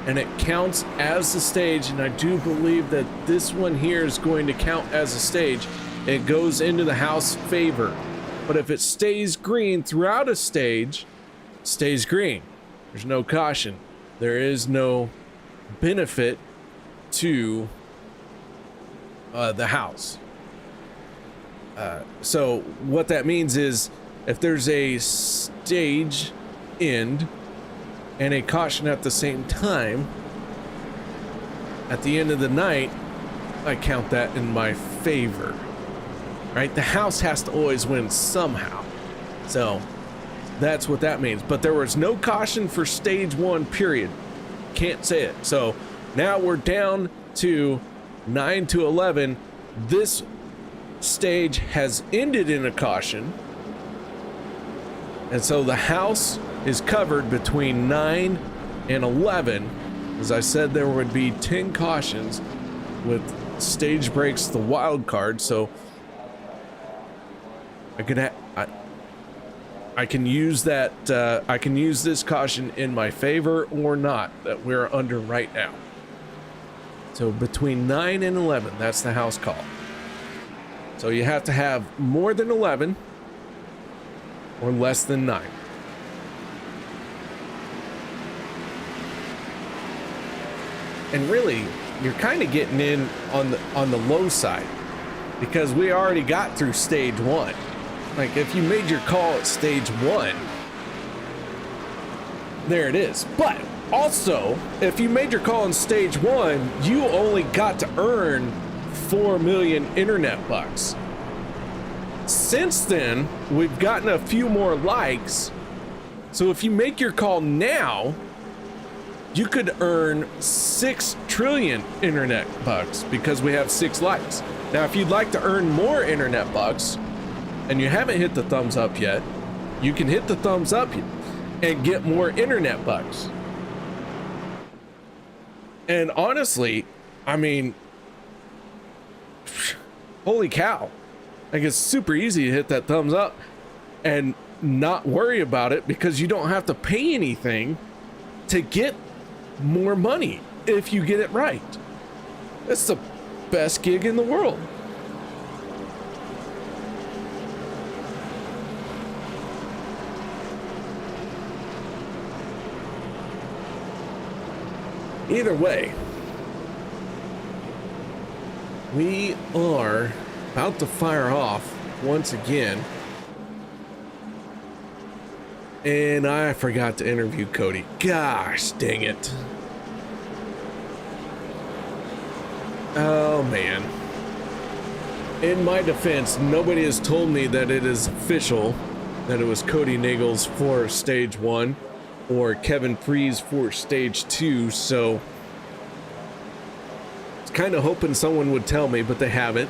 Speaker 2: and it counts as a stage, and I do believe that this one here is going to count as a stage. It goes into the house favor. But if it stays green throughout a stage, it stays green. There's no caution. There is no benefit to the house. So what that means is if there's a stage end and a caution at the same time, at the end of the night, I count that in my favor. Right? The house has to always win somehow. So that's what that means. But there was no caution for stage 1, period. Can't say it. So now we're down to 9 to 11. This stage has ended in a caution. And so the house is covered between 9 and 11. As I said, there would be 10 cautions with stage breaks, the wild card. So I can use that. I can use this caution in my favor or not that we're under right now. So between 9 and 11, that's the house call. So you have to have more than 11 or less than 9. And really, you're kind of getting in on the low side because we already got through stage 1. Like, if you made your call at stage 1, there it is. But also, if you made your call in stage 1, you only got to earn 4 million internet bucks. Since then, we've gotten a few more likes. So if you make your call now, you could earn 6 trillion internet bucks because we have 6 likes. Now, if you'd like to earn more internet bucks and you haven't hit the thumbs up yet, you can hit the thumbs up and get more internet bucks. And honestly, I mean, holy cow. Like, it's super easy to hit that thumbs up and not worry about it because you don't have to pay anything to get more money if you get it right. It's the best gig in the world. Either way, we are about to fire off once again. And I forgot to interview Cody. Gosh, dang it. Oh, man. In my defense, nobody has told me that it is official that it was Cody Nagels for stage 1 or Kevin Freeze for stage 2, so I was kind of hoping someone would tell me, but they haven't.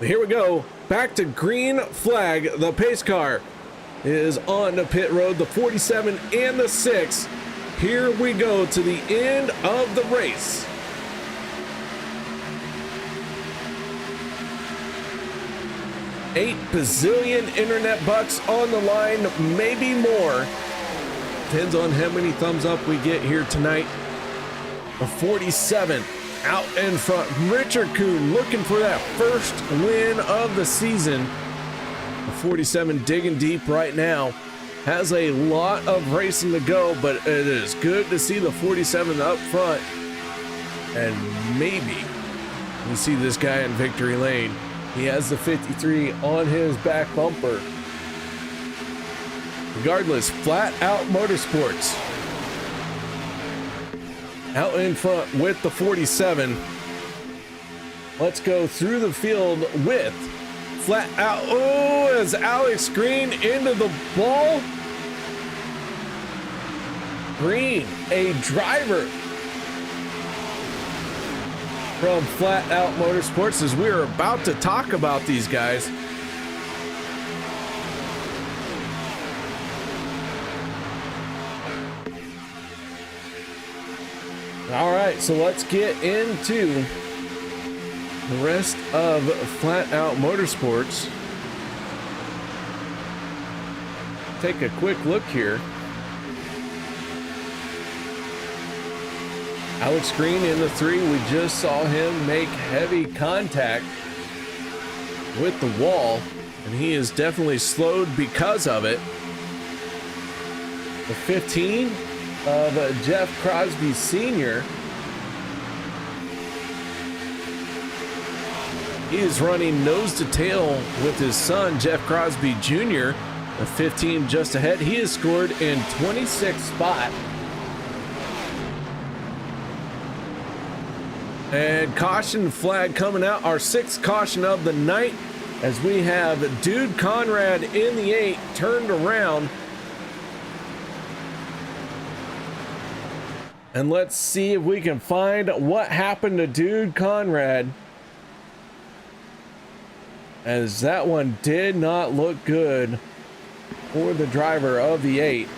Speaker 2: But here we go. Back to green flag. The pace car is on the pit road, the 47 and the 6. Here we go to the end of the race. $8 bazillion internet bucks on the line, maybe more. Depends on how many thumbs up we get here tonight. A 47 out in front. Richard Kuhn looking for that first win of the season. The 47 digging deep right now. Has a lot of racing to go, but it is good to see the 47 up front. And maybe we see this guy in victory lane. He has the 53 on his back bumper. Regardless, Flat Out Motorsports out in front with the 47. Let's go through the field with Flat Out. Oh, as Alex Green into the ball. Green, a driver from Flat Out Motorsports, as we are about to talk about these guys. All right, so let's get into the rest of Flat Out Motorsports. Take a quick look here. Alex Green in the 3, we just saw him make heavy contact with the wall, and he is definitely slowed because of it. The 15 of Jeff Crosby Sr. He is running nose to tail with his son, Jeff Crosby Jr. The 15 just ahead. He has scored in 26th spot. And caution flag coming out, our 6th caution of the night, as we have Dude Conrad in the 8 turned around. And let's see if we can find what happened to Dude Conrad, as that one did not look good for the driver of the 8.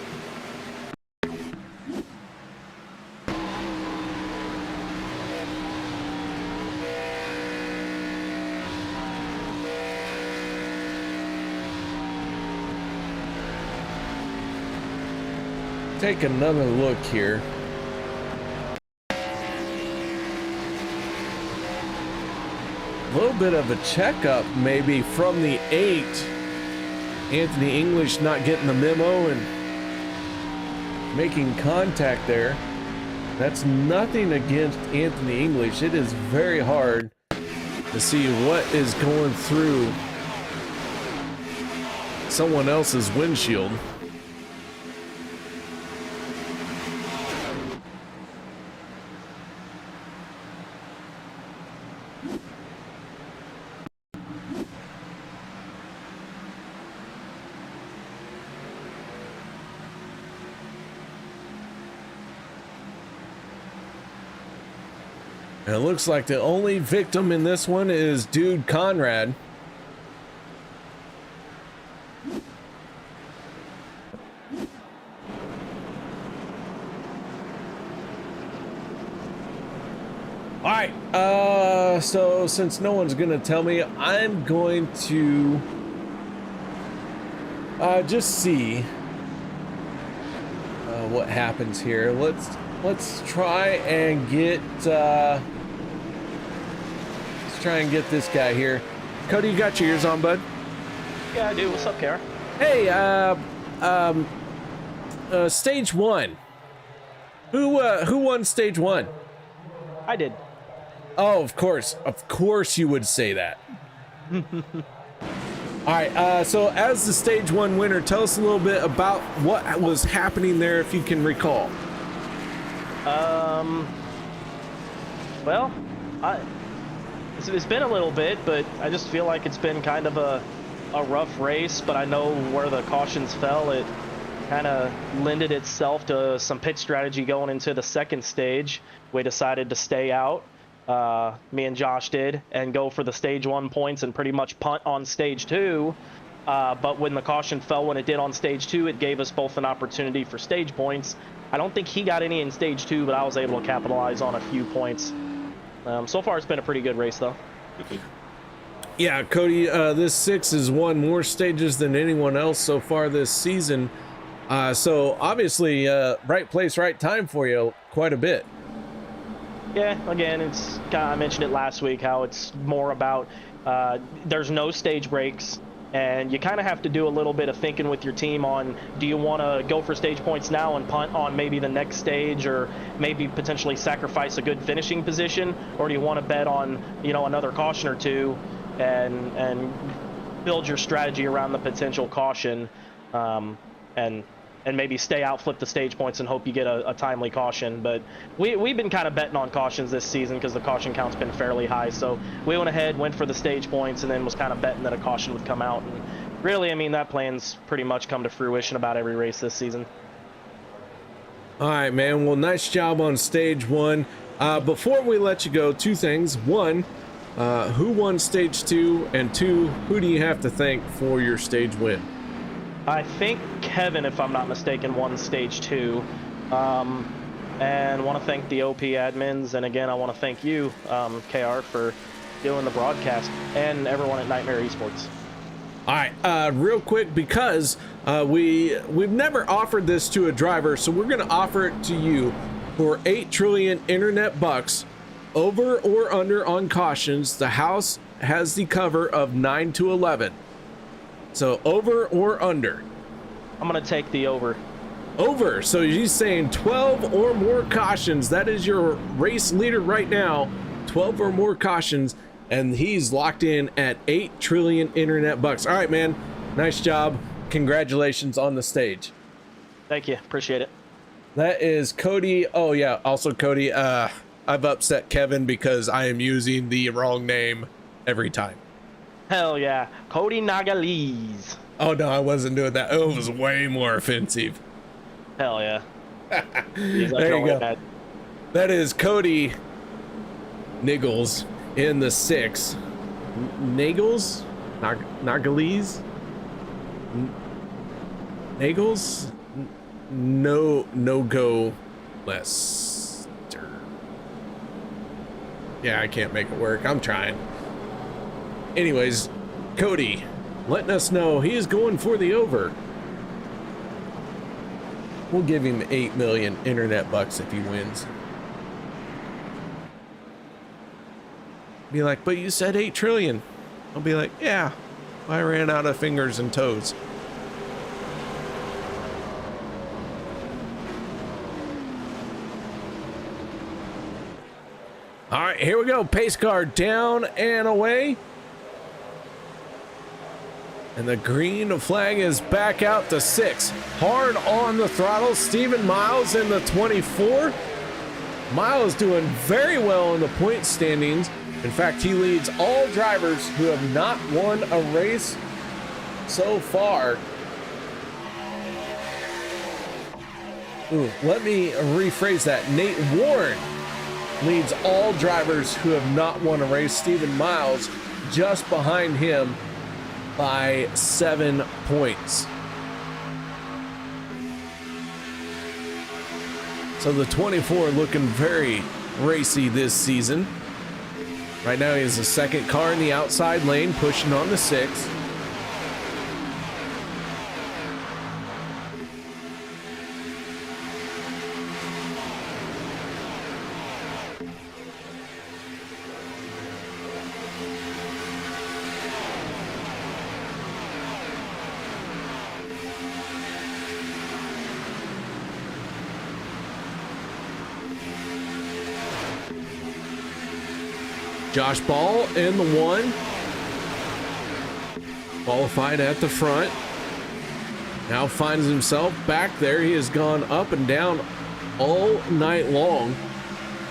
Speaker 2: Take another look here. A little bit of a checkup maybe from the 8. Anthony English not getting the memo and making contact there. That's nothing against Anthony English. It is very hard to see what is going through someone else's windshield. And it looks like the only victim in this one is Dude Conrad. All right, so since no one's gonna tell me, I'm going to just see what happens here. Let's try and get this guy here. Cody, you got your ears on, bud?
Speaker 8: Yeah, I do. What's up, Kara?
Speaker 2: Hey, stage one. Who won stage one?
Speaker 8: I did.
Speaker 2: Oh, of course you would say that. All right, so as the stage one winner, tell us a little bit about what was happening there, if you can recall.
Speaker 8: Well, it's been a little bit, but I just feel like it's been kind of a rough race, but I know where the cautions fell. It kind of lended itself to some pit strategy going into the second stage. We decided to stay out. Me and Josh did, and go for the stage one points and pretty much punt on stage two. But when the caution fell when it did on stage two, it gave us both an opportunity for stage points. I don't think he got any in stage two, but I was able to capitalize on a few points. So far, it's been a pretty good race, though.
Speaker 2: Yeah, Cody, this 6 has won more stages than anyone else so far this season. So obviously, right place, right time for you quite a bit.
Speaker 8: Yeah, again, it's kind of, I mentioned it last week, how it's more about there's no stage breaks, and you kind of have to do a little bit of thinking with your team on, do you want to go for stage points now and punt on maybe the next stage, or maybe potentially sacrifice a good finishing position, or do you want to bet on, you know, another caution or two and build your strategy around the potential caution, and maybe stay out, flip the stage points, and hope you get a timely caution. But we've been kind of betting on cautions this season because the caution count's been fairly high. So we went ahead, went for the stage points, and then was kind of betting that a caution would come out. And really, I mean, that plan's pretty much come to fruition about every race this season.
Speaker 2: All right, man. Well, nice job on stage one. Before we let you go, two things. One, who won stage two? And two, who do you have to thank for your stage win?
Speaker 8: I think Kevin, if I'm not mistaken, won stage two. And want to thank the OP admins. And again, I want to thank you, KR, for doing the broadcast, and everyone at Nightmare Esports.
Speaker 2: All right, real quick, because we've never offered this to a driver, so we're going to offer it to you for 8 trillion internet bucks, over or under on cautions. The house has the cover of 9 to 11. So over or under?
Speaker 8: I'm going to take the over.
Speaker 2: Over. So he's saying 12 or more cautions. That is your race leader right now. 12 or more cautions. And he's locked in at 8 trillion internet bucks. All right, man. Nice job. Congratulations on the stage.
Speaker 8: Thank you. Appreciate it.
Speaker 2: That is Cody. Oh, yeah. Also, Cody, I've upset Kevin because I am using the wrong name every time.
Speaker 8: Hell yeah. Cody Nagaliz.
Speaker 2: Oh, no, I wasn't doing that. It was way more offensive.
Speaker 8: Hell yeah.
Speaker 2: There you go. That is Cody Niggles in the 6. Nagels? Nagaliz? Nagels? No go Lester. Yeah, I can't make it work. I'm trying. Anyways, Cody letting us know he is going for the over. We'll give him 8 million internet bucks if he wins. Be like, but you said 8 trillion. I'll be like, yeah, I ran out of fingers and toes. All right, here we go. Pace car down and away. And the green flag is back out to 6. Hard on the throttle. Stephen Miles in the 24. Miles doing very well in the point standings. In fact, he leads all drivers who have not won a race so far. Ooh, let me rephrase that. Nate Warren leads all drivers who have not won a race. Stephen Miles just behind him by 7 points. So the 24 looking very racy this season. Right now he has the second car in the outside lane pushing on the 6. Josh Ball in the 1. Qualified at the front. Now finds himself back there. He has gone up and down all night long.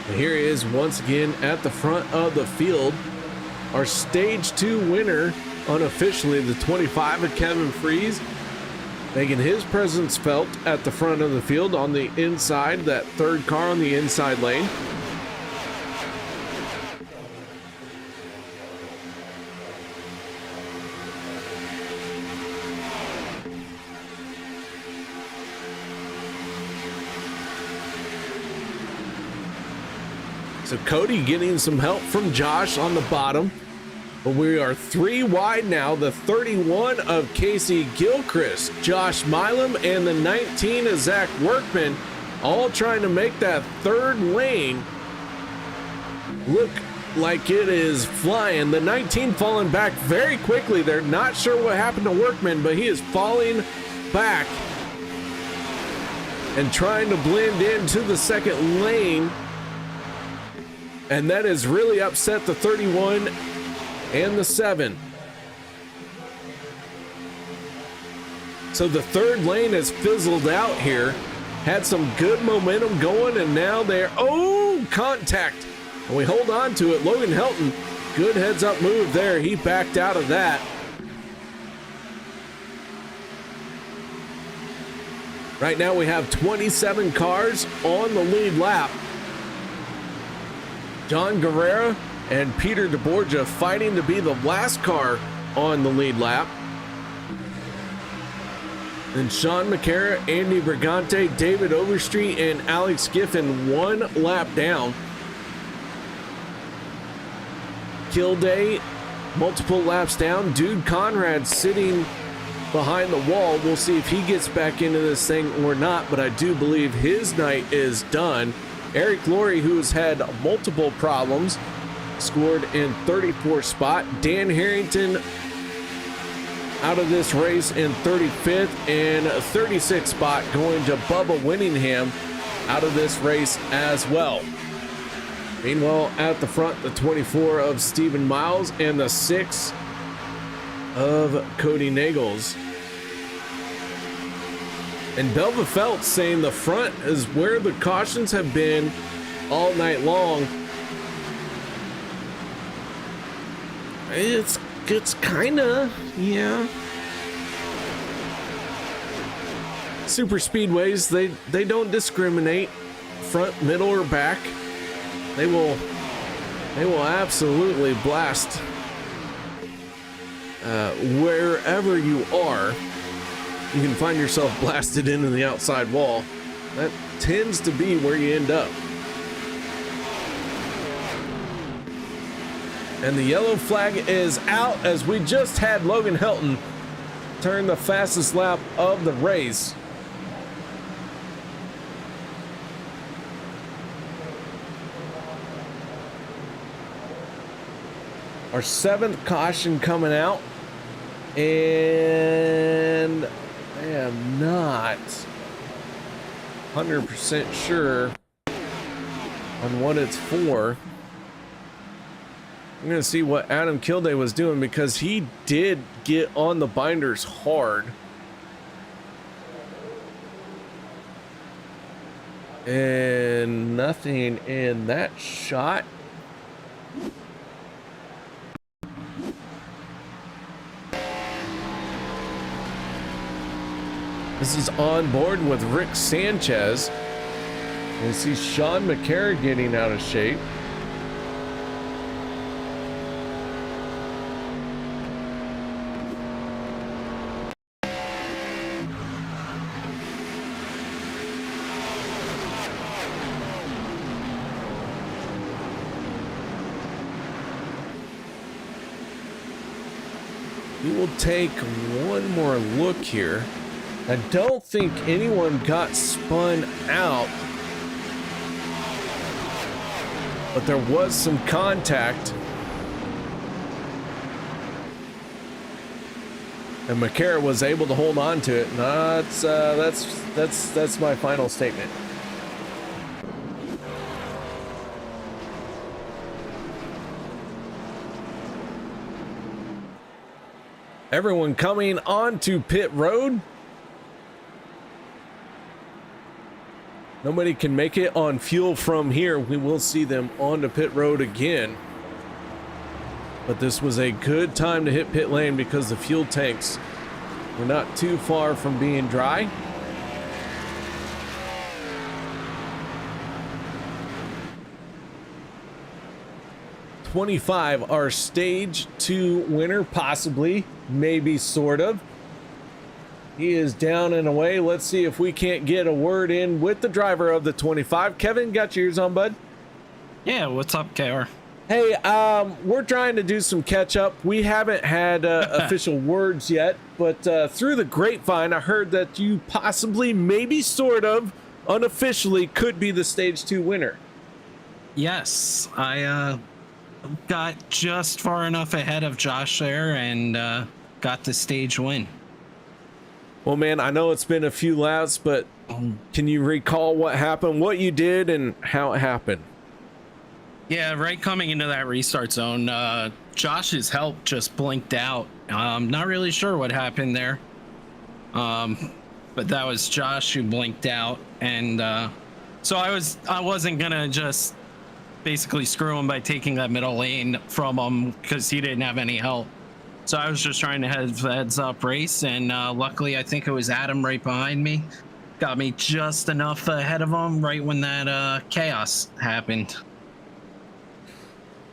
Speaker 2: And here he is once again at the front of the field. Our stage 2 winner, unofficially, the 25 of Kevin Freeze, making his presence felt at the front of the field on the inside, that third car on the inside lane. So Cody getting some help from Josh on the bottom, but we are 3 wide now. The 31 of Casey Gilchrist, Josh Milam, and the 19 of Zach Workman, all trying to make that third lane look like it is flying. The 19 falling back very quickly. They're not sure what happened to Workman, but he is falling back and trying to blend into the second lane. And that has really upset the 31 and the 7. So the third lane has fizzled out here. Had some good momentum going, and now they're, oh, contact. And we hold on to it. Logan Helton, good heads up move there. He backed out of that. Right now we have 27 cars on the lead lap. John Guerrera and Peter DeBorgia fighting to be the last car on the lead lap. Then Sean McCara, Andy Brigante, David Overstreet, and Alex Giffen 1 lap down. Kilday, multiple laps down. Dude Conrad sitting behind the wall. We'll see if he gets back into this thing or not, but I do believe his night is done. Eric Laurie, who's had multiple problems, scored in 34th spot. Dan Harrington out of this race in 35th, and 36th spot going to Bubba Winningham out of this race as well. Meanwhile, at the front, the 24 of Stephen Miles and the 6 of Cody Nagels. And Belva Feltz saying the front is where the cautions have been all night long. It's kinda, yeah. Super speedways, they don't discriminate front, middle, or back. They will absolutely blast wherever you are. You can find yourself blasted into the outside wall. That tends to be where you end up. And the yellow flag is out as we just had Logan Helton turn the fastest lap of the race. Our 7th caution coming out, and I am not 100% sure on what it's for. I'm going to see what Adam Kilday was doing, because he did get on the binders hard. And nothing in that shot. This is on board with Rick Sanchez. I see Sean McCarra getting out of shape. We will take one more look here. I don't think anyone got spun out, but there was some contact. And McCarra was able to hold on to it. No, that's my final statement. Everyone coming onto pit road. Nobody can make it on fuel from here. We will see them on the pit road again. But this was a good time to hit pit lane because the fuel tanks were not too far from being dry. '25, our stage 2 winner, possibly, maybe, sort of. He is down and away. Let's see if we can't get a word in with the driver of the 25. Kevin, got your ears on, bud?
Speaker 9: Yeah, what's up, KR?
Speaker 2: Hey, we're trying to do some catch up. We haven't had official words yet, but through the grapevine, I heard that you possibly, maybe, sort of, unofficially could be the stage 2 winner.
Speaker 9: Yes, I got just far enough ahead of Josh there and got the stage win.
Speaker 2: Well, man, I know it's been a few laps, but can you recall what happened, what you did, and how it happened?
Speaker 9: Yeah, right coming into that restart zone, Josh's help just blinked out. Not really sure what happened there. But that was Josh who blinked out. And so I wasn't gonna just basically screw him by taking that middle lane from him because he didn't have any help. So I was just trying to heads up race, and luckily I think it was Adam right behind me. Got me just enough ahead of him right when that chaos happened.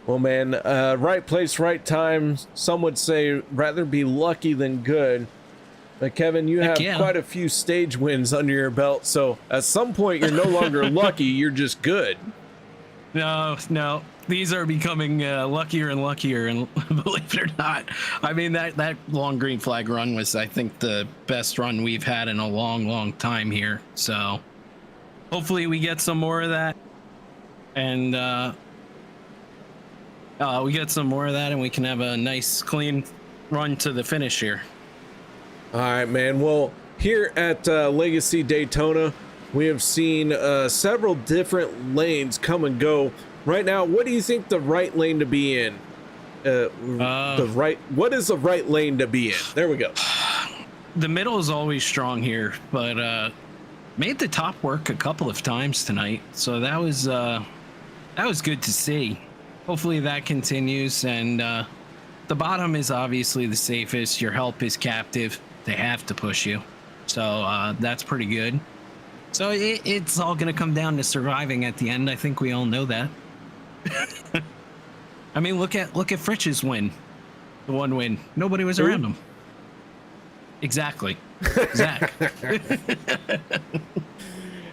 Speaker 2: Well, man, right place, right time. Some would say rather be lucky than good. But Kevin, you have quite a few stage wins under your belt, so at some point you're no longer lucky, you're just good.
Speaker 9: No, these are becoming luckier and luckier, and believe it or not, I mean that long green flag run was, I think, the best run we've had in a long time here. So hopefully we get some more of that, and we can have a nice clean run to the finish here.
Speaker 2: All right, man. Well, here at Legacy Daytona, we have seen several different lanes come and go. Right now, what do you think the right lane to be in? What is the right lane to be in? There we go.
Speaker 9: The middle is always strong here, but made the top work a couple of times tonight, so that was good to see. Hopefully that continues, and the bottom is obviously the safest. Your help is captive. They have to push you, so that's pretty good. So it's all going to come down to surviving at the end. I think we all know that. I mean, look at Fritch's win, the one win. Nobody was around him. Exactly. Zach.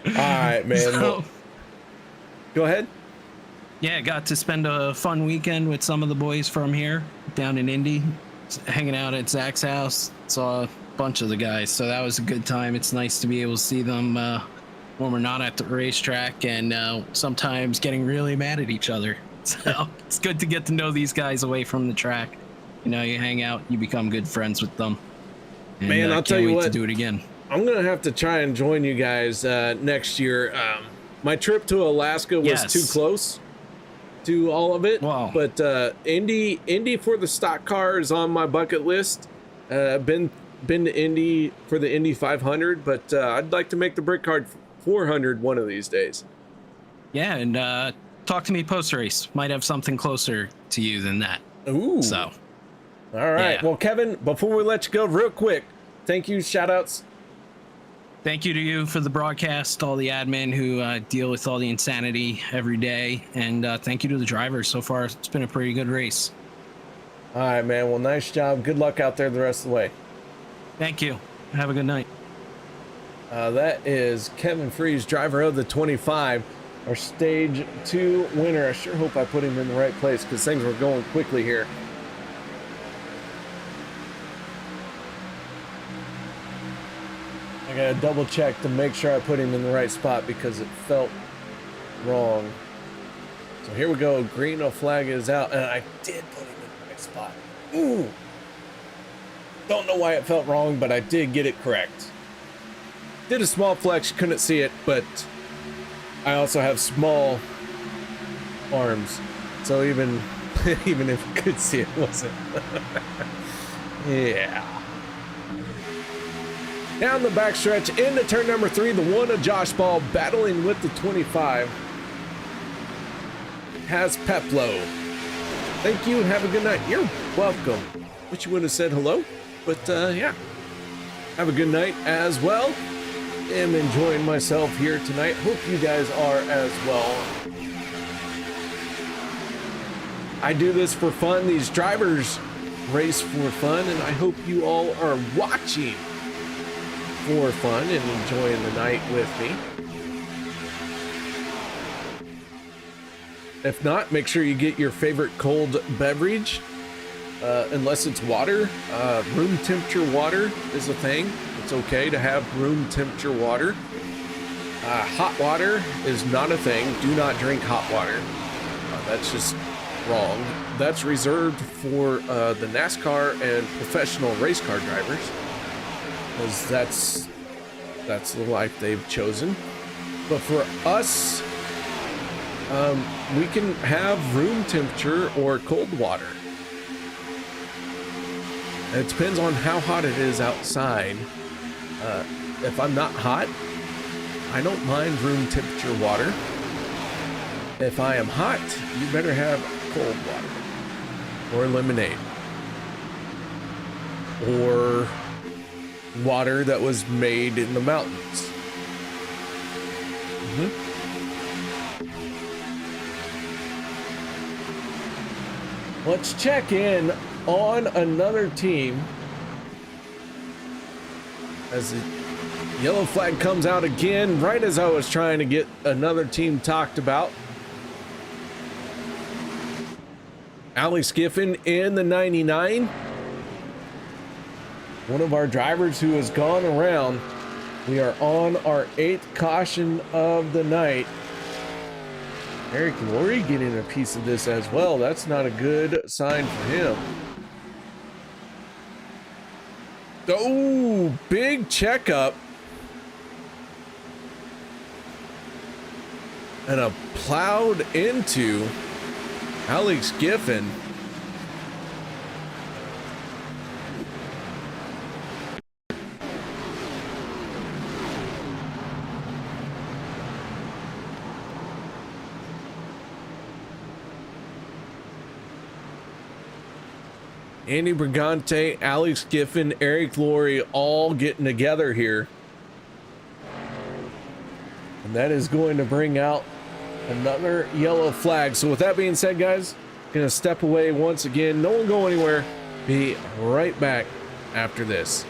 Speaker 2: All right, man.
Speaker 9: So,
Speaker 2: go ahead.
Speaker 9: Yeah, got to spend a fun weekend with some of the boys from here down in Indy, hanging out at Zach's house. Saw a bunch of the guys, so that was a good time. It's nice to be able to see them when we're not at the racetrack, and sometimes getting really mad at each other. So it's good to get to know these guys away from the track. You know, you hang out, you become good friends with them. And,
Speaker 2: man, I'll tell you what,
Speaker 9: to do it again.
Speaker 2: I'm gonna have to try and join you guys next year. My trip to Alaska was too close to all of it.
Speaker 9: Wow.
Speaker 2: But Indy for the stock car is on my bucket list. I've been to Indy for the Indy 500, but I'd like to make the Brick Card 400 one of these days.
Speaker 9: Yeah, and talk to me post race. Might have something closer to you than that.
Speaker 2: Ooh.
Speaker 9: So.
Speaker 2: All right.
Speaker 9: Yeah.
Speaker 2: Well, Kevin, before we let you go, real quick, thank you, shout outs.
Speaker 9: Thank you to you for the broadcast, all the admin who deal with all the insanity every day, and thank you to the drivers. So far, it's been a pretty good race.
Speaker 2: All right, man. Well, nice job. Good luck out there the rest of the way.
Speaker 9: Thank you. Have a good night.
Speaker 2: That is Kevin Freeze, driver of the 25, our stage 2 winner. I sure hope I put him in the right place because things were going quickly here. I gotta double check to make sure I put him in the right spot because it felt wrong. So here we go. Green flag is out, and I did put him in the right spot. Ooh. Don't know why it felt wrong, but I did get it correct. Did a small flex, couldn't see it, but I also have small arms, so even if I could see it, wasn't. Yeah. Down the backstretch into turn number 3, the one of Josh Ball battling with the 25 has Peplo. Thank you and have a good night. You're welcome. Wish you would have said hello, but yeah. Have a good night as well. Am enjoying myself here tonight. Hope you guys are as well. I do this for fun. These drivers race for fun, and I hope you all are watching for fun and enjoying the night with me. If not, make sure you get your favorite cold beverage, unless it's water. Room temperature water is a thing. It's okay to have room temperature water. Hot water is not a thing. Do not drink hot water. That's just wrong. That's reserved for the NASCAR and professional race car drivers, because that's the life they've chosen. But for us, we can have room temperature or cold water. And it depends on how hot it is outside. If I'm not hot, I don't mind room temperature water. If I am hot, you better have cold water or lemonade or water that was made in the mountains. Let's check in on another team as the yellow flag comes out again right as I was trying to get another team talked about. Alex Giffen in the 99. One of our drivers who has gone around. We are on our 8th caution of the night. Eric Laurie getting a piece of this as well. That's not a good sign for him. Oh, big checkup. And a plowed into Alex Giffen. Andy Brigante, Alex Giffen, Eric Laurie all getting together here. And that is going to bring out another yellow flag. So with that being said, guys, gonna step away once again. No one go anywhere. Be right back after this.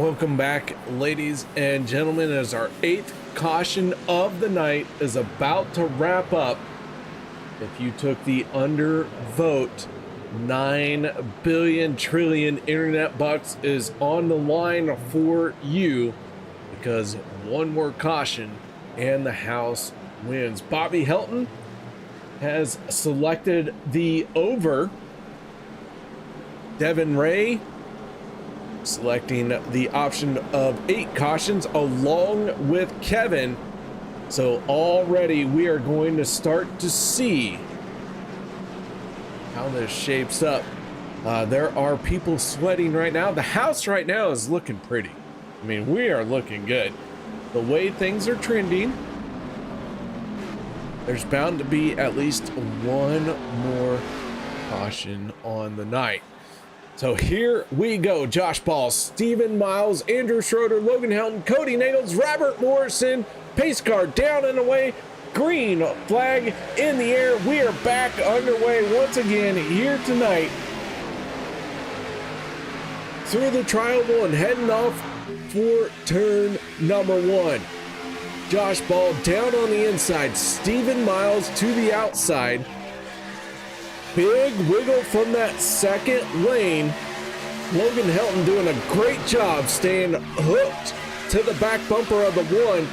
Speaker 2: Welcome back, ladies and gentlemen, as our 8th caution of the night is about to wrap up. If you took the undervote, 9 billion trillion internet bucks is on the line for you, because one more caution and the house wins. Bobby Helton has selected the over. Devin Ray selecting the option of 8 cautions along with Kevin. So already we are going to start to see how this shapes up. There are people sweating right now. The house right now is looking pretty. I mean, we are looking good. The way things are trending, there's bound to be at least one more caution on the night. So here we go. Josh Ball, Steven Miles, Andrew Schroeder, Logan Helton, Cody Nagels, Robert Morrison, pace car down and away, green flag in the air. We are back underway once again here tonight through the tri-oval and heading off for turn number 1. Josh Ball down on the inside, Steven Miles to the outside. Big wiggle from that second lane. Logan Helton doing a great job staying hooked to the back bumper of the 1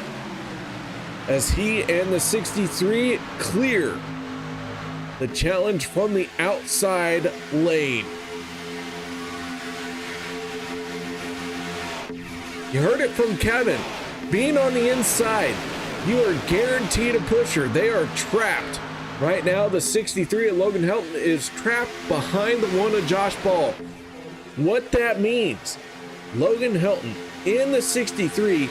Speaker 2: as he and the 63 clear the challenge from the outside lane. You heard it from Kevin. Being on the inside, you are guaranteed a pusher. They are trapped. Right now, the 63 at Logan Helton is trapped behind the 1 of Josh Ball. What that means, Logan Helton in the 63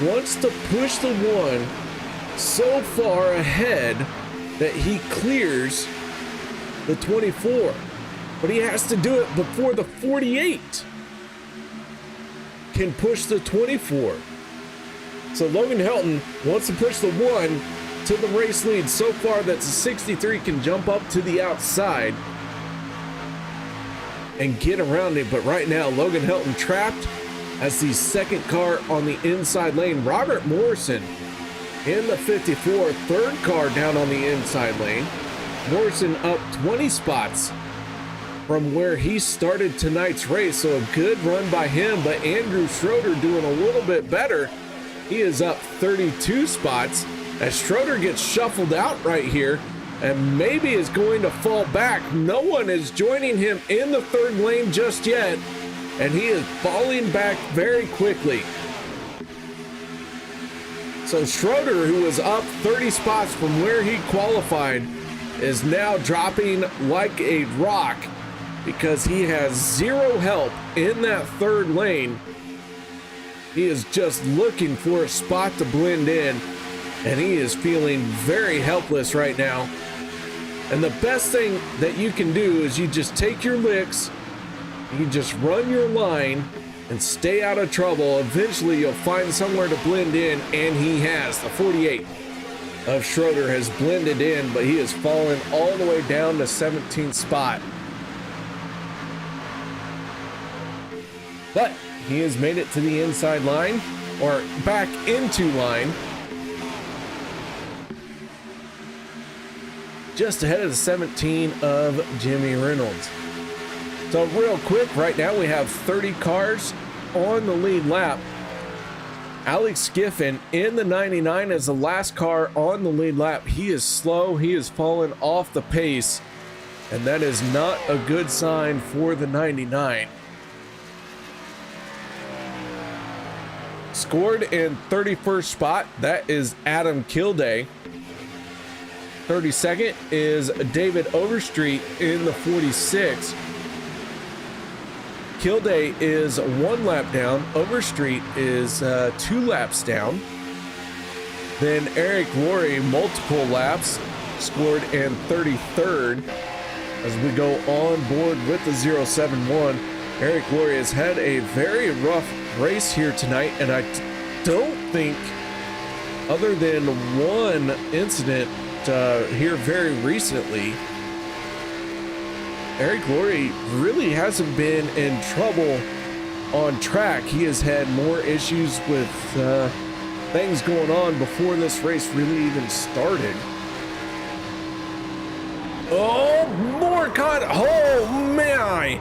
Speaker 2: wants to push the 1 so far ahead that he clears the 24. But he has to do it before the 48 can push the 24. So Logan Helton wants to push the 1 to the race lead so far that the 63 can jump up to the outside and get around it. But right now, Logan Helton trapped as the second car on the inside lane. Robert Morrison in the 54, third car down on the inside lane. Morrison up 20 spots from where he started tonight's race. So a good run by him, but Andrew Schroeder doing a little bit better. He is up 32 spots as Schroeder gets shuffled out right here and maybe is going to fall back. No one is joining him in the third lane just yet, and he is falling back very quickly. So Schroeder, who was up 30 spots from where he qualified, is now dropping like a rock because he has zero help in that third lane. He is just looking for a spot to blend in, and he is feeling very helpless right now. And the best thing that you can do is you just take your licks, you just run your line and stay out of trouble. Eventually you'll find somewhere to blend in, and he has. The 48 of Schroeder has blended in, but he has fallen all the way down to 17th spot. But he has made it to the inside line, or back into line. Just ahead of the 17 of Jimmy Reynolds. So real quick, right now we have 30 cars on the lead lap. Alex Giffen in the 99 is the last car on the lead lap. He is slow, he is fallen off the pace, and that is not a good sign for the 99. Scored in 31st spot, that is Adam Kilday. 32nd is David Overstreet in the 46. Kilday is 1 lap down. Overstreet is 2 laps down. Then Eric Laurie, multiple laps, scored in 33rd. As we go on board with the 071, Eric Laurie has had a very rough race here tonight, and I don't think, other than one incident here very recently, Eric Laurie really hasn't been in trouble on track. He has had more issues with things going on before this race really even started. Oh, more cut. Oh, my.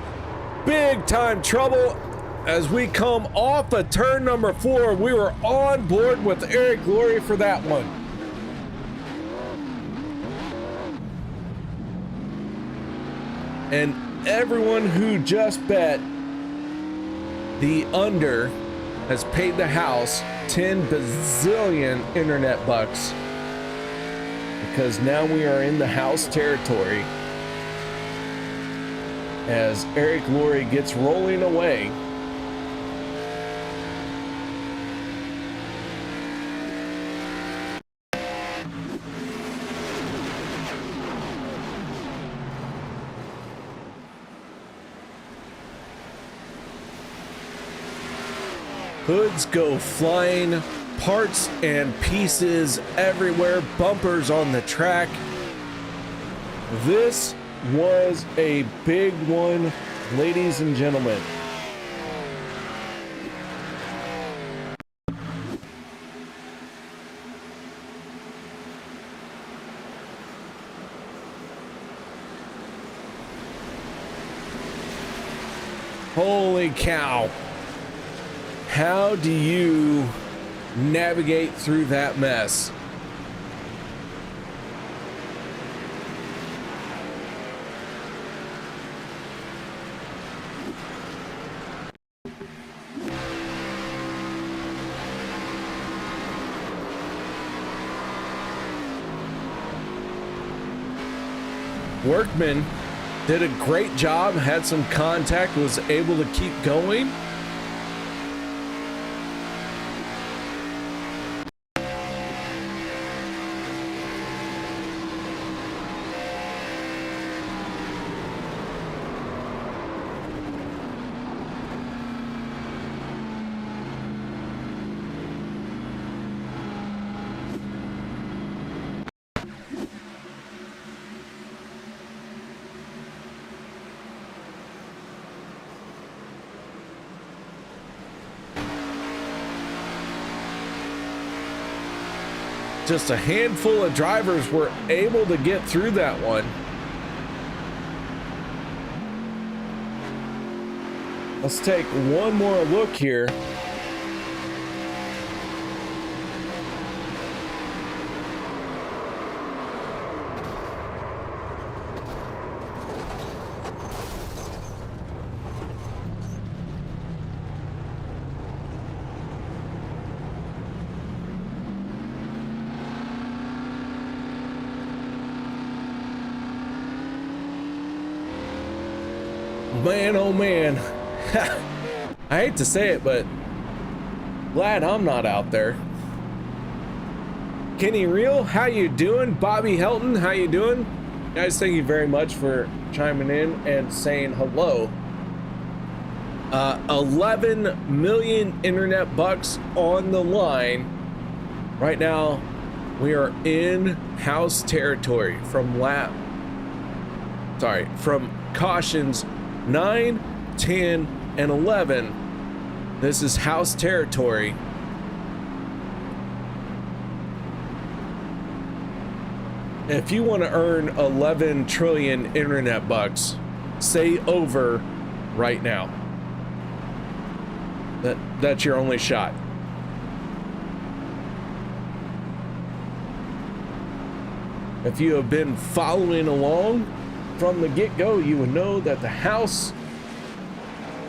Speaker 2: Big time trouble as we come off of turn number 4. We were on board with Eric Glory for that one. And everyone who just bet the under has paid the house 10 bazillion internet bucks, because now we are in the house territory as Eric Glory gets rolling away. Hoods go flying, parts and pieces everywhere, bumpers on the track. This was a big one, ladies and gentlemen. Holy cow. How do you navigate through that mess? Workman did a great job, had some contact, was able to keep going. Just a handful of drivers were able to get through that one. Let's take one more look here. Man, oh man. I hate to say it, but glad I'm not out there. Kenny Real, how you doing? Bobby Helton, how you doing? Guys, thank you very much for chiming in and saying hello. 11 million internet bucks on the line. Right now, we are in house territory from cautions 9, 10, and 11. This is house territory. If you want to earn 11 trillion internet bucks, say over right now. That's your only shot. If you have been following along from the get-go, you would know that the house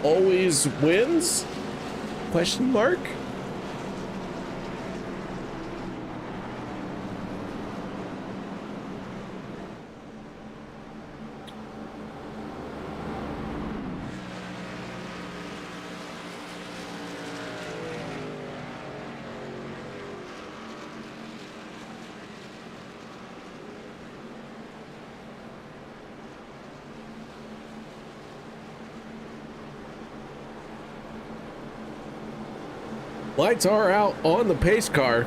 Speaker 2: always wins? Question mark? Lights are out on the pace car.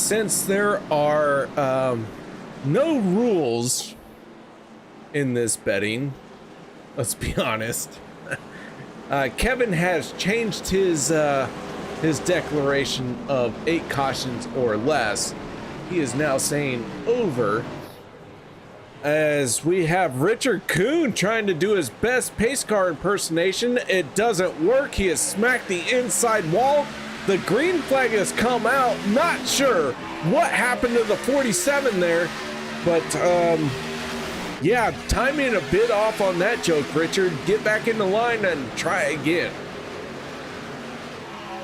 Speaker 2: since there are no rules in this betting, let's be honest, Kevin has changed his declaration of 8 cautions or less. He is now saying over, as we have Richard Kuhn trying to do his best pace car impersonation. It doesn't work. He has smacked the inside wall. The green flag has come out. Not sure what happened to the 47 there, but yeah, timing a bit off on that joke, Richard. Get back in the line and try again.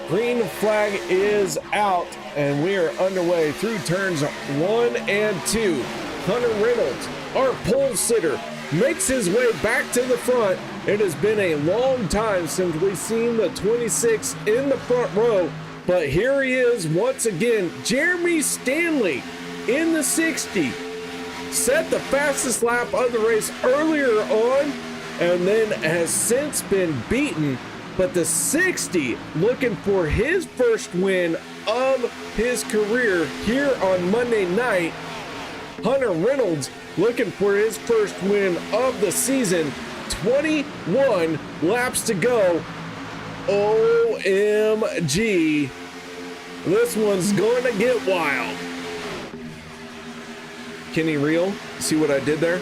Speaker 2: Green flag is out, and we are underway through turns 1 and 2. Hunter Reynolds, our pole sitter, makes his way back to the front. It has been a long time since we've seen the 26 in the front row, but here he is once again. Jeremy Stanley in the 60 set the fastest lap of the race earlier on and then has since been beaten, but the 60 looking for his first win of his career here on Monday night. Hunter Reynolds looking for his first win of the season. 21 laps to go. OMG. This one's going to get wild. Kenny Reel, see what I did there?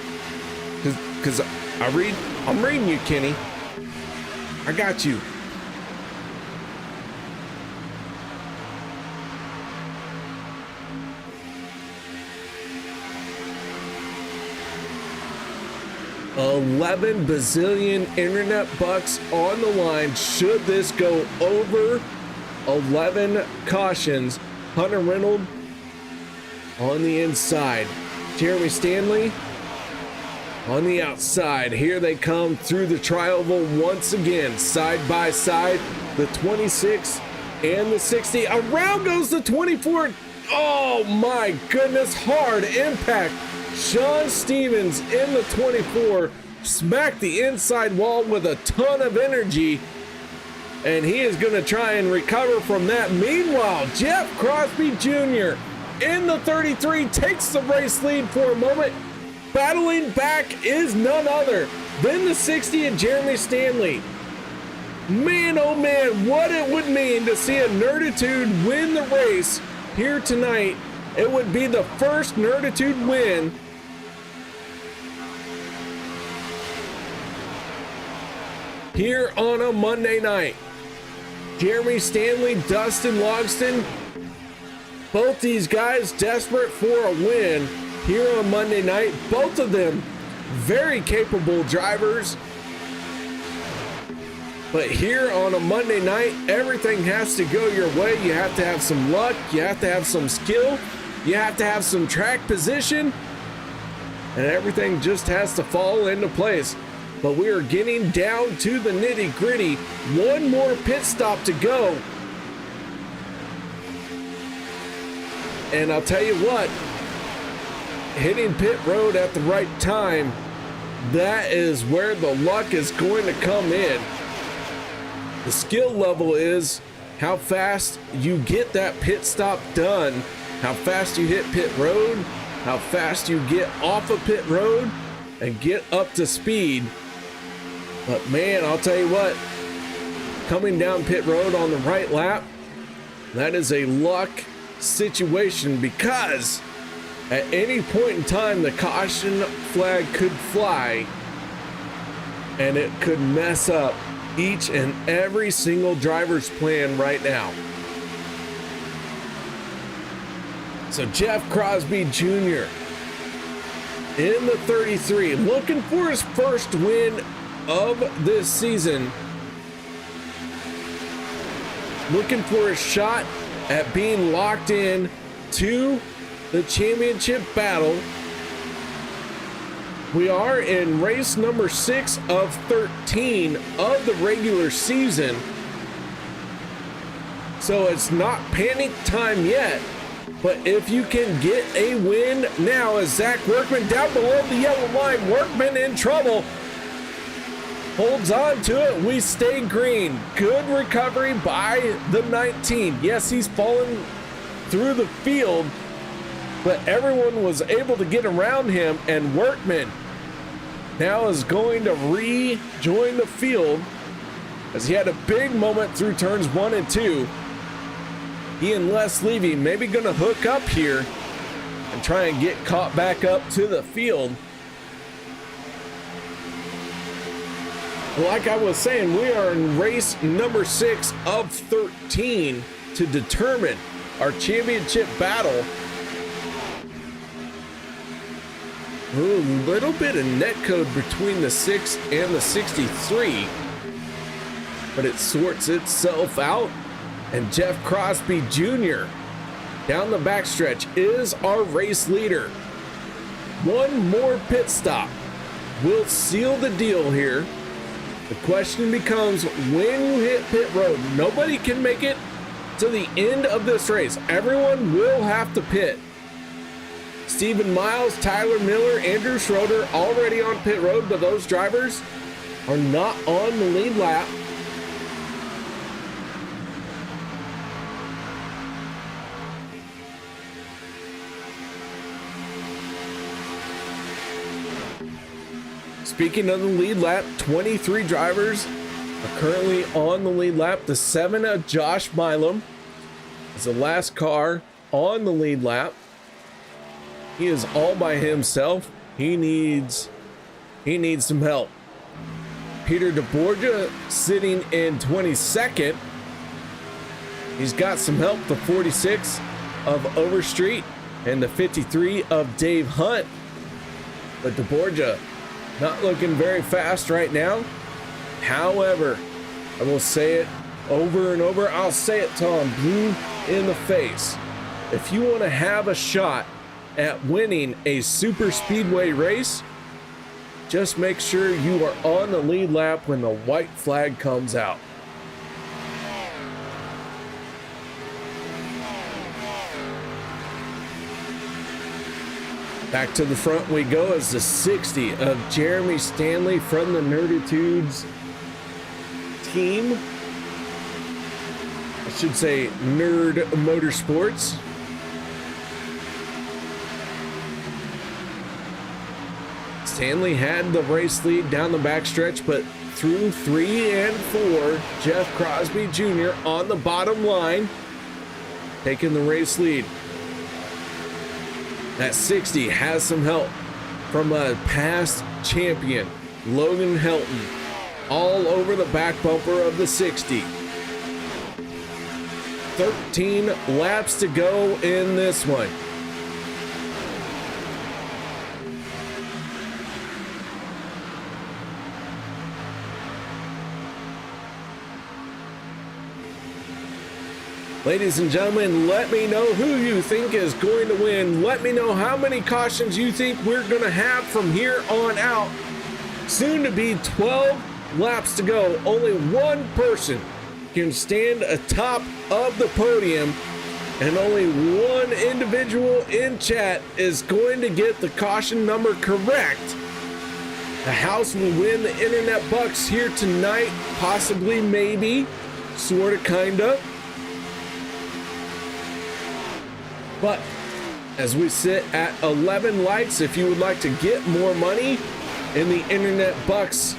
Speaker 2: Because I'm reading you, Kenny. I got you. $11 bazillion internet bucks on the line should this go over 11 cautions. Hunter Reynolds on the inside. Jeremy Stanley on the outside. Here they come through the tri-oval once again, side by side, the 26 and the 60. Around goes the 24. Oh my goodness, hard impact. Sean Stevens in the 24 smacked the inside wall with a ton of energy, and he is going to try and recover from that. Meanwhile, Jeff Crosby Jr. in the 33 takes the race lead for a moment. Battling back is none other than the 60 and Jeremy Stanley. Man, oh man, what it would mean to see a Nerditude win the race here tonight. It would be the first Nerditude win here on a Monday night. Jeremy Stanley, Dustin Logston, both these guys desperate for a win here on Monday night. Both of them very capable drivers. But here on a Monday night, everything has to go your way. You have to have some luck. You have to have some skill. You have to have some track position. And everything just has to fall into place. But we are getting down to the nitty gritty. One more pit stop to go. And I'll tell you what, hitting pit road at the right time, that is where the luck is going to come in. The skill level is how fast you get that pit stop done, how fast you hit pit road, how fast you get off of pit road and get up to speed. But man, I'll tell you what, coming down pit road on the right lap, that is a luck situation, because at any point in time the caution flag could fly and it could mess up each and every single driver's plan right now. So Jeff Crosby Jr. in the 33, looking for his first win of this season, looking for a shot at being locked in to the championship battle. We are in race number 6 of 13 of the regular season, so it's not panic time yet. But if you can get a win now, as Zach Workman down below the yellow line, Workman in trouble, holds on to it. We stay green. Good recovery by the 19. Yes, he's fallen through the field, but everyone was able to get around him, and Workman now is going to rejoin the field as he had a big moment through turns 1 and 2. He and Les Levy maybe going to hook up here and try and get caught back up to the field. Like I was saying, we are in race number 6 of 13 to determine our championship battle. A little bit of netcode between the 6 and the 63, but it sorts itself out, and Jeff Crosby Jr. down the backstretch is our race leader. One more pit stop will seal the deal here. The question becomes, when you hit pit road, nobody can make it to the end of this race. Everyone will have to pit. Stephen Miles, Tyler Miller, Andrew Schroeder already on pit road, but those drivers are not on the lead lap. Speaking of the lead lap, 23 drivers are currently on the lead lap. The 7 of Josh Milam is the last car on the lead lap. He is all by himself. He needs some help. Peter DeBorgia sitting in 22nd. He's got some help. The 46 of Overstreet and the 53 of Dave Hunt. But DeBorgia not looking very fast right now. However, I will say it over and over. I'll say it till I'm blue in the face. If you want to have a shot at winning a super speedway race, just make sure you are on the lead lap when the white flag comes out. Back to the front we go as the 60 of Jeremy Stanley from the Nerditudes team. I should say Nerd Motorsports. Stanley had the race lead down the backstretch, but through 3 and 4, Jeff Crosby Jr. on the bottom line, taking the race lead. That 60 has some help from a past champion, Logan Helton, all over the back bumper of the 60. 13 laps to go in this one. Ladies and gentlemen, let me know who you think is going to win. Let me know how many cautions you think we're going to have from here on out. Soon to be 12 laps to go. Only one person can stand atop of the podium, and only one individual in chat is going to get the caution number correct. The house will win the internet bucks here tonight, possibly, maybe, sort of, kind of. But as we sit at 11 likes, if you would like to get more money in the internet bucks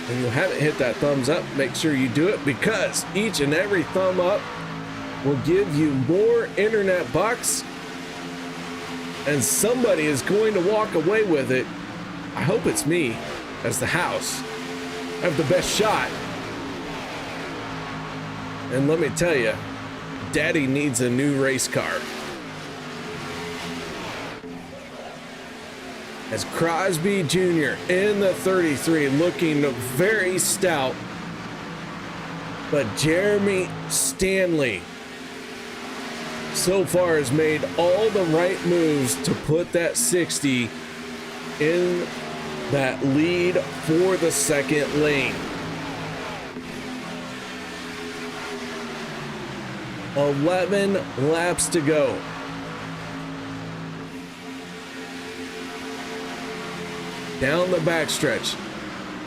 Speaker 2: and you haven't hit that thumbs up, make sure you do it, because each and every thumb up will give you more internet bucks, and somebody is going to walk away with it. I hope it's me, as the house. I have the best shot. And let me tell you, Daddy needs a new race car. As Crosby Jr. in the 33, looking very stout. But Jeremy Stanley so far has made all the right moves to put that 60 in that lead for the second lane. 11 laps to go. Down the backstretch,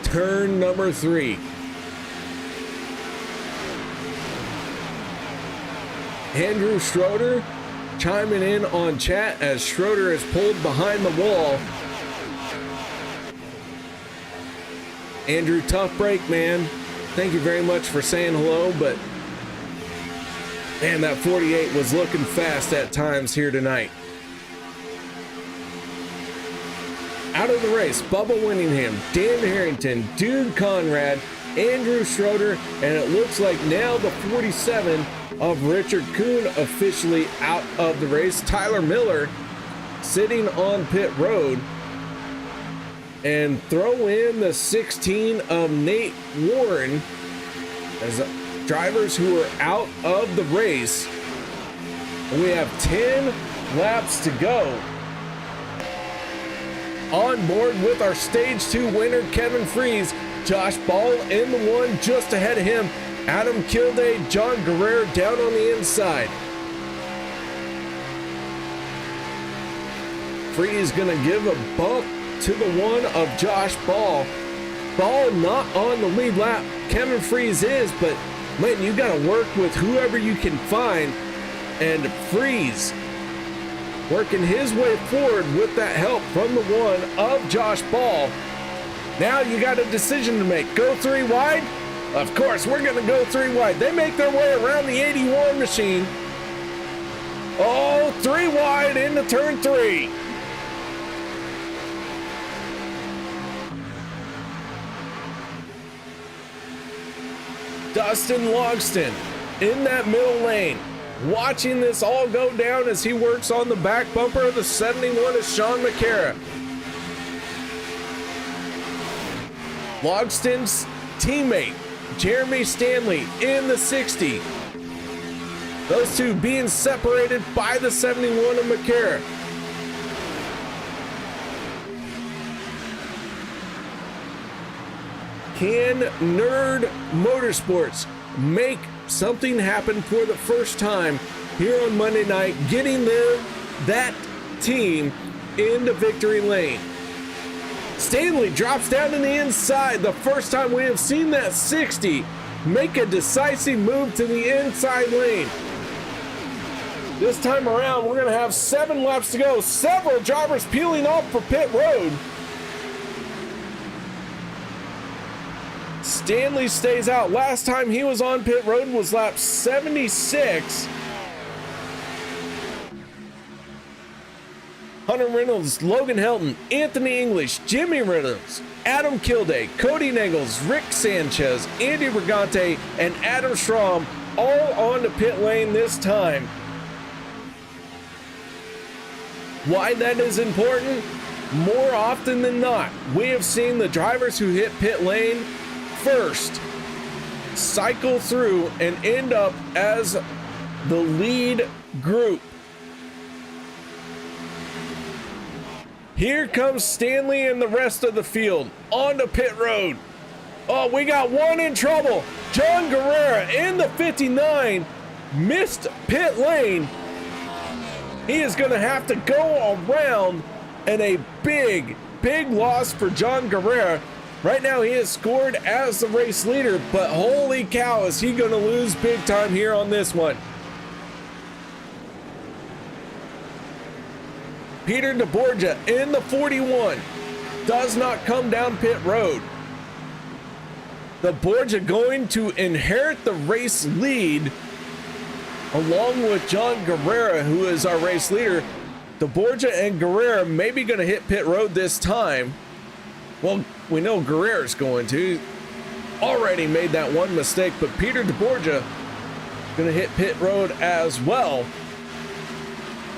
Speaker 2: turn number 3. Andrew Schroeder chiming in on chat as Schroeder is pulled behind the wall. Andrew, tough break, man. Thank you very much for saying hello, but man, that 48 was looking fast at times here tonight. Out of the race, Bubba Winningham, Dan Harrington, Dude Conrad, Andrew Schroeder, and it looks like now the 47 of Richard Kuhn officially out of the race. Tyler Miller sitting on pit road. And throw in the 16 of Nate Warren as drivers who are out of the race. And we have 10 laps to go. On board with our stage 2 winner, Kevin Freeze. Josh Ball in the one just ahead of him. Adam Kilday, John Guerrero down on the inside. Freeze gonna give a bump to the one of Josh Ball. Ball not on the lead lap. Kevin Freeze is, but man, you got to work with whoever you can find. And Freeze working his way forward with that help from the one of Josh Ball. Now you got a decision to make. Go 3 wide? Of course, we're going to go 3 wide. They make their way around the 81 machine. Oh, 3 wide into turn 3. Dustin Logston in that middle lane, watching this all go down as he works on the back bumper of the 71 is Sean McCara. Logston's teammate, Jeremy Stanley, in the 60. Those two being separated by the 71 of McCara. Can Nerd Motorsports make something happen for the first time here on Monday night, getting that team into victory lane? Stanley drops down to the inside. The first time we have seen that 60 make a decisive move to the inside lane. This time around, we're going to have 7 laps to go. Several drivers peeling off for pit road. Stanley stays out. Last time he was on pit road was lap 76. Hunter Reynolds, Logan Helton, Anthony English, Jimmy Reynolds, Adam Kilday, Cody Nagels, Rick Sanchez, Andy Brigante, and Adam Strom all on the pit lane this time. Why that is important? More often than not, we have seen the drivers who hit pit lane first cycle through and end up as the lead group. Here comes Stanley and the rest of the field onto pit road. Oh, we got one in trouble. John Guerrero in the 59 missed pit lane. He is going to have to go around, and a big loss for John Guerrero. Right now he is scored as the race leader, but holy cow, is he going to lose big time here on this one. Peter DeBorgia in the 41 does not come down pit road. DeBorgia going to inherit the race lead along with John Guerrero, who is our race leader. DeBorgia and Guerrero maybe going to hit pit road this time. Well, we know Guerrero's going to. Already made that one mistake, but Peter DeBorgia going to hit pit road as well.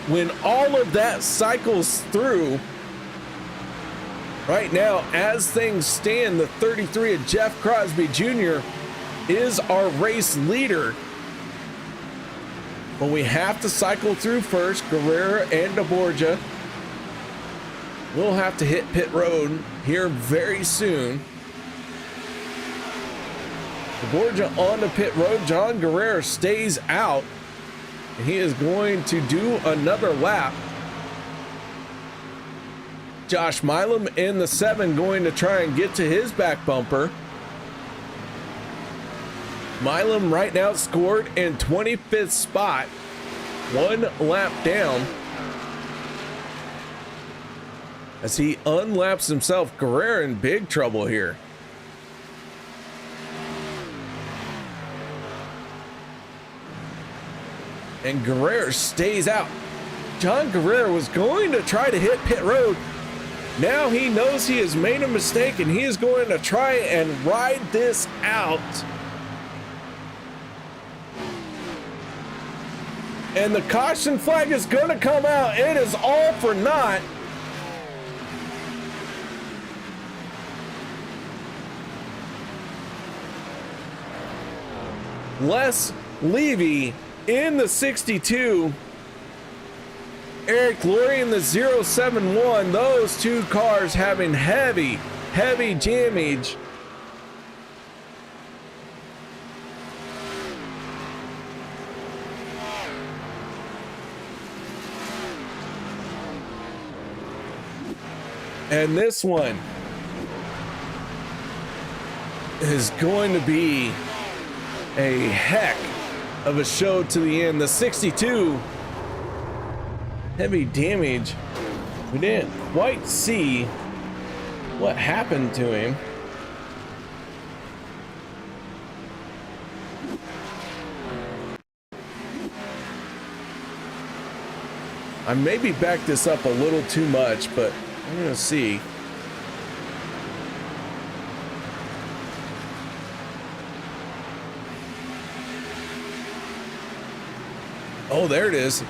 Speaker 2: When all of that cycles through, right now, as things stand, the 33 of Jeff Crosby Jr. is our race leader. But we have to cycle through first. Guerrero and DeBorgia will have to hit pit road here very soon. DeBorgia on the pit road. John Guerrero stays out. And he is going to do another lap. Josh Milam in the 7 going to try and get to his back bumper. Milam right now scored in 25th spot. one lap down. As he unlaps himself, Guerrero in big trouble here. And Guerrero stays out. John Guerrero was going to try to hit pit road. Now he knows he has made a mistake and he is going to try and ride this out. And the caution flag is going to come out. It is all for naught. Les Levy in the 62. Eric Laurie in the 071. Those two cars having heavy damage. And this one is going to be a heck of a show to the end. The 62, heavy damage. We didn't quite see what happened to him. I maybe backed this up a little too much, but I'm gonna see. Oh, there it is.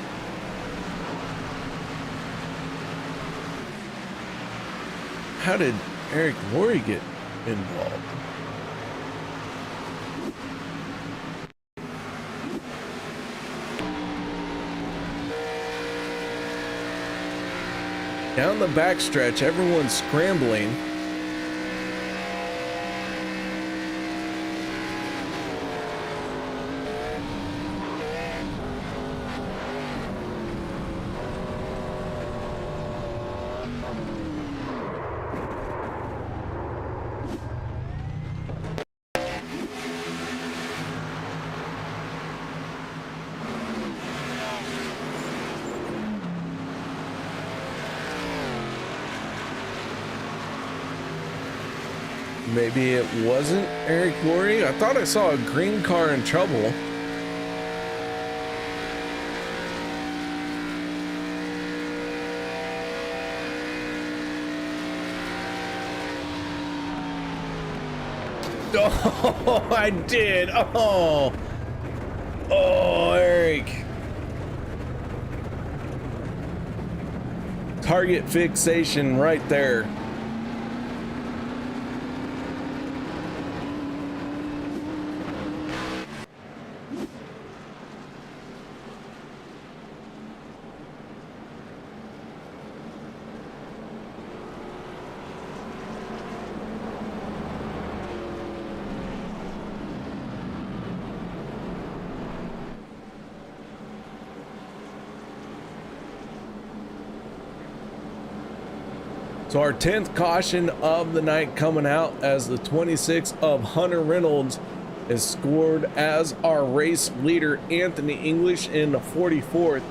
Speaker 2: How did Eric Laurie get involved? Down the backstretch, everyone's scrambling. Maybe it wasn't Eric Laurie. I thought I saw a green car in trouble. Oh, I did. Oh, Eric. Target fixation right there. So our 10th caution of the night coming out as the 26 of Hunter Reynolds is scored as our race leader. Anthony English in the 44th.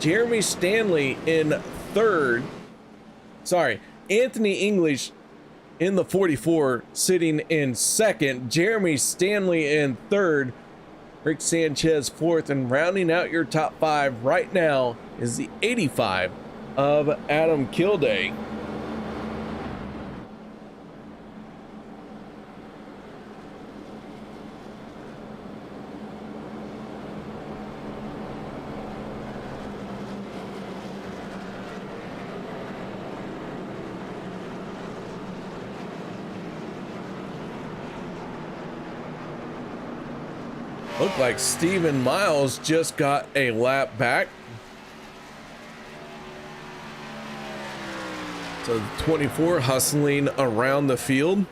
Speaker 2: Jeremy Stanley in third. Sorry, Anthony English in the 44 sitting in second. Jeremy Stanley in third. Rick Sanchez fourth, and rounding out your top five right now is the 85 of Adam Kilday. Looked like Steven Miles just got a lap back. So 24 hustling around the field.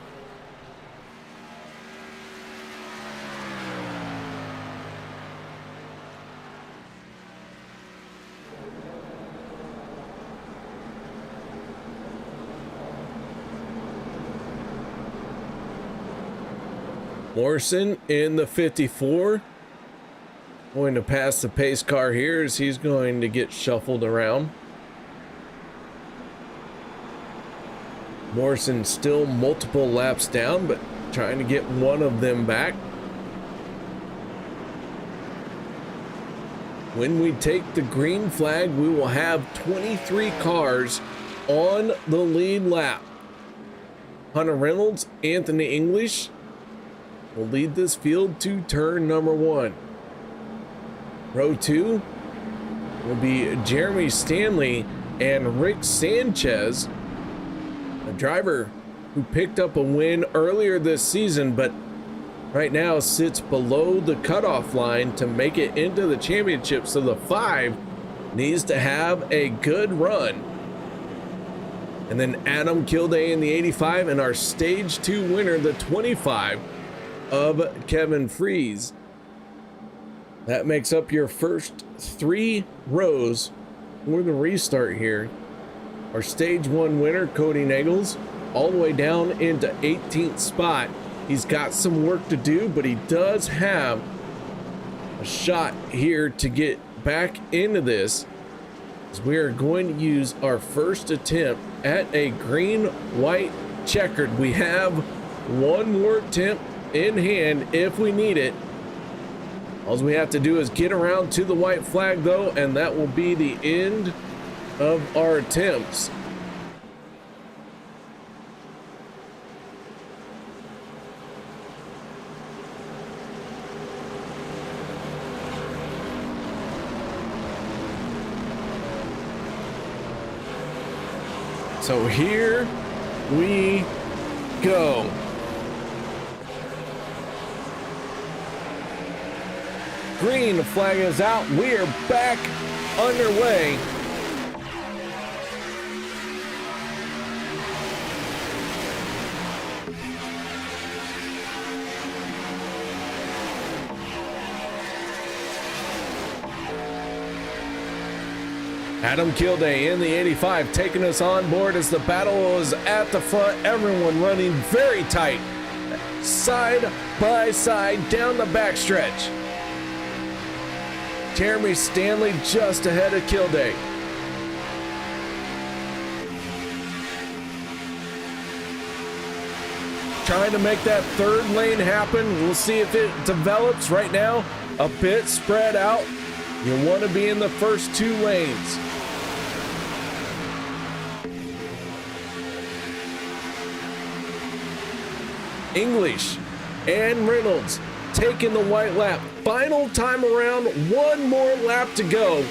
Speaker 2: Morrison in the 54. Going to pass the pace car here as he's going to get shuffled around. Morrison still multiple laps down, but trying to get one of them back. When we take the green flag, we will have 23 cars on the lead lap. Hunter Reynolds, Anthony English will lead this field to turn number 1. Row 2 will be Jeremy Stanley and Rick Sanchez, a driver who picked up a win earlier this season, but right now sits below the cutoff line to make it into the championship. So the 5 needs to have a good run. And then Adam Kilday in the 85 and our stage 2 winner, the 25 of Kevin Freeze. That makes up your first 3 rows for the restart here. Our stage 1 winner, Cody Nagels, all the way down into 18th spot. He's got some work to do, but he does have a shot here to get back into this, as we are going to use our first attempt at a green-white checkered. We have one more attempt in hand if we need it. All we have to do is get around to the white flag though, and that will be the end of our attempts. So here we go. Green flag is out. We are back underway. Adam Kilday in the 85 taking us on board as the battle is at the front. Everyone running very tight, side by side down the backstretch. Jeremy Stanley just ahead of Kilday. Trying to make that third lane happen. We'll see if it develops. Right now, a bit spread out. You want to be in the first 2 lanes. English and Reynolds taking the white lap. Final time around, one more lap to go.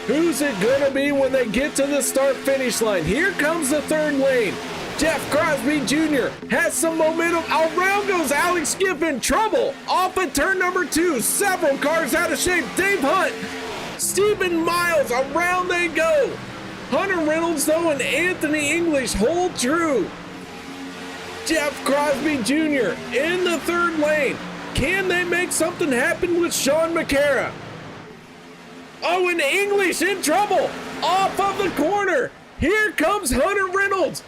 Speaker 2: Who's it gonna be when they get to the start-finish line? Here comes the third lane. Jeff Crosby Jr. has some momentum. Around goes Alex Skiff in trouble. Off at turn number 2. Several cars out of shape. Dave Hunt, Stephen Miles, around they go. Hunter Reynolds, though, and Anthony English hold true. Jeff Crosby Jr. in the third lane. Can they make something happen with Sean McCara? Oh, and English in trouble. Off of the corner. Here comes Hunter Reynolds.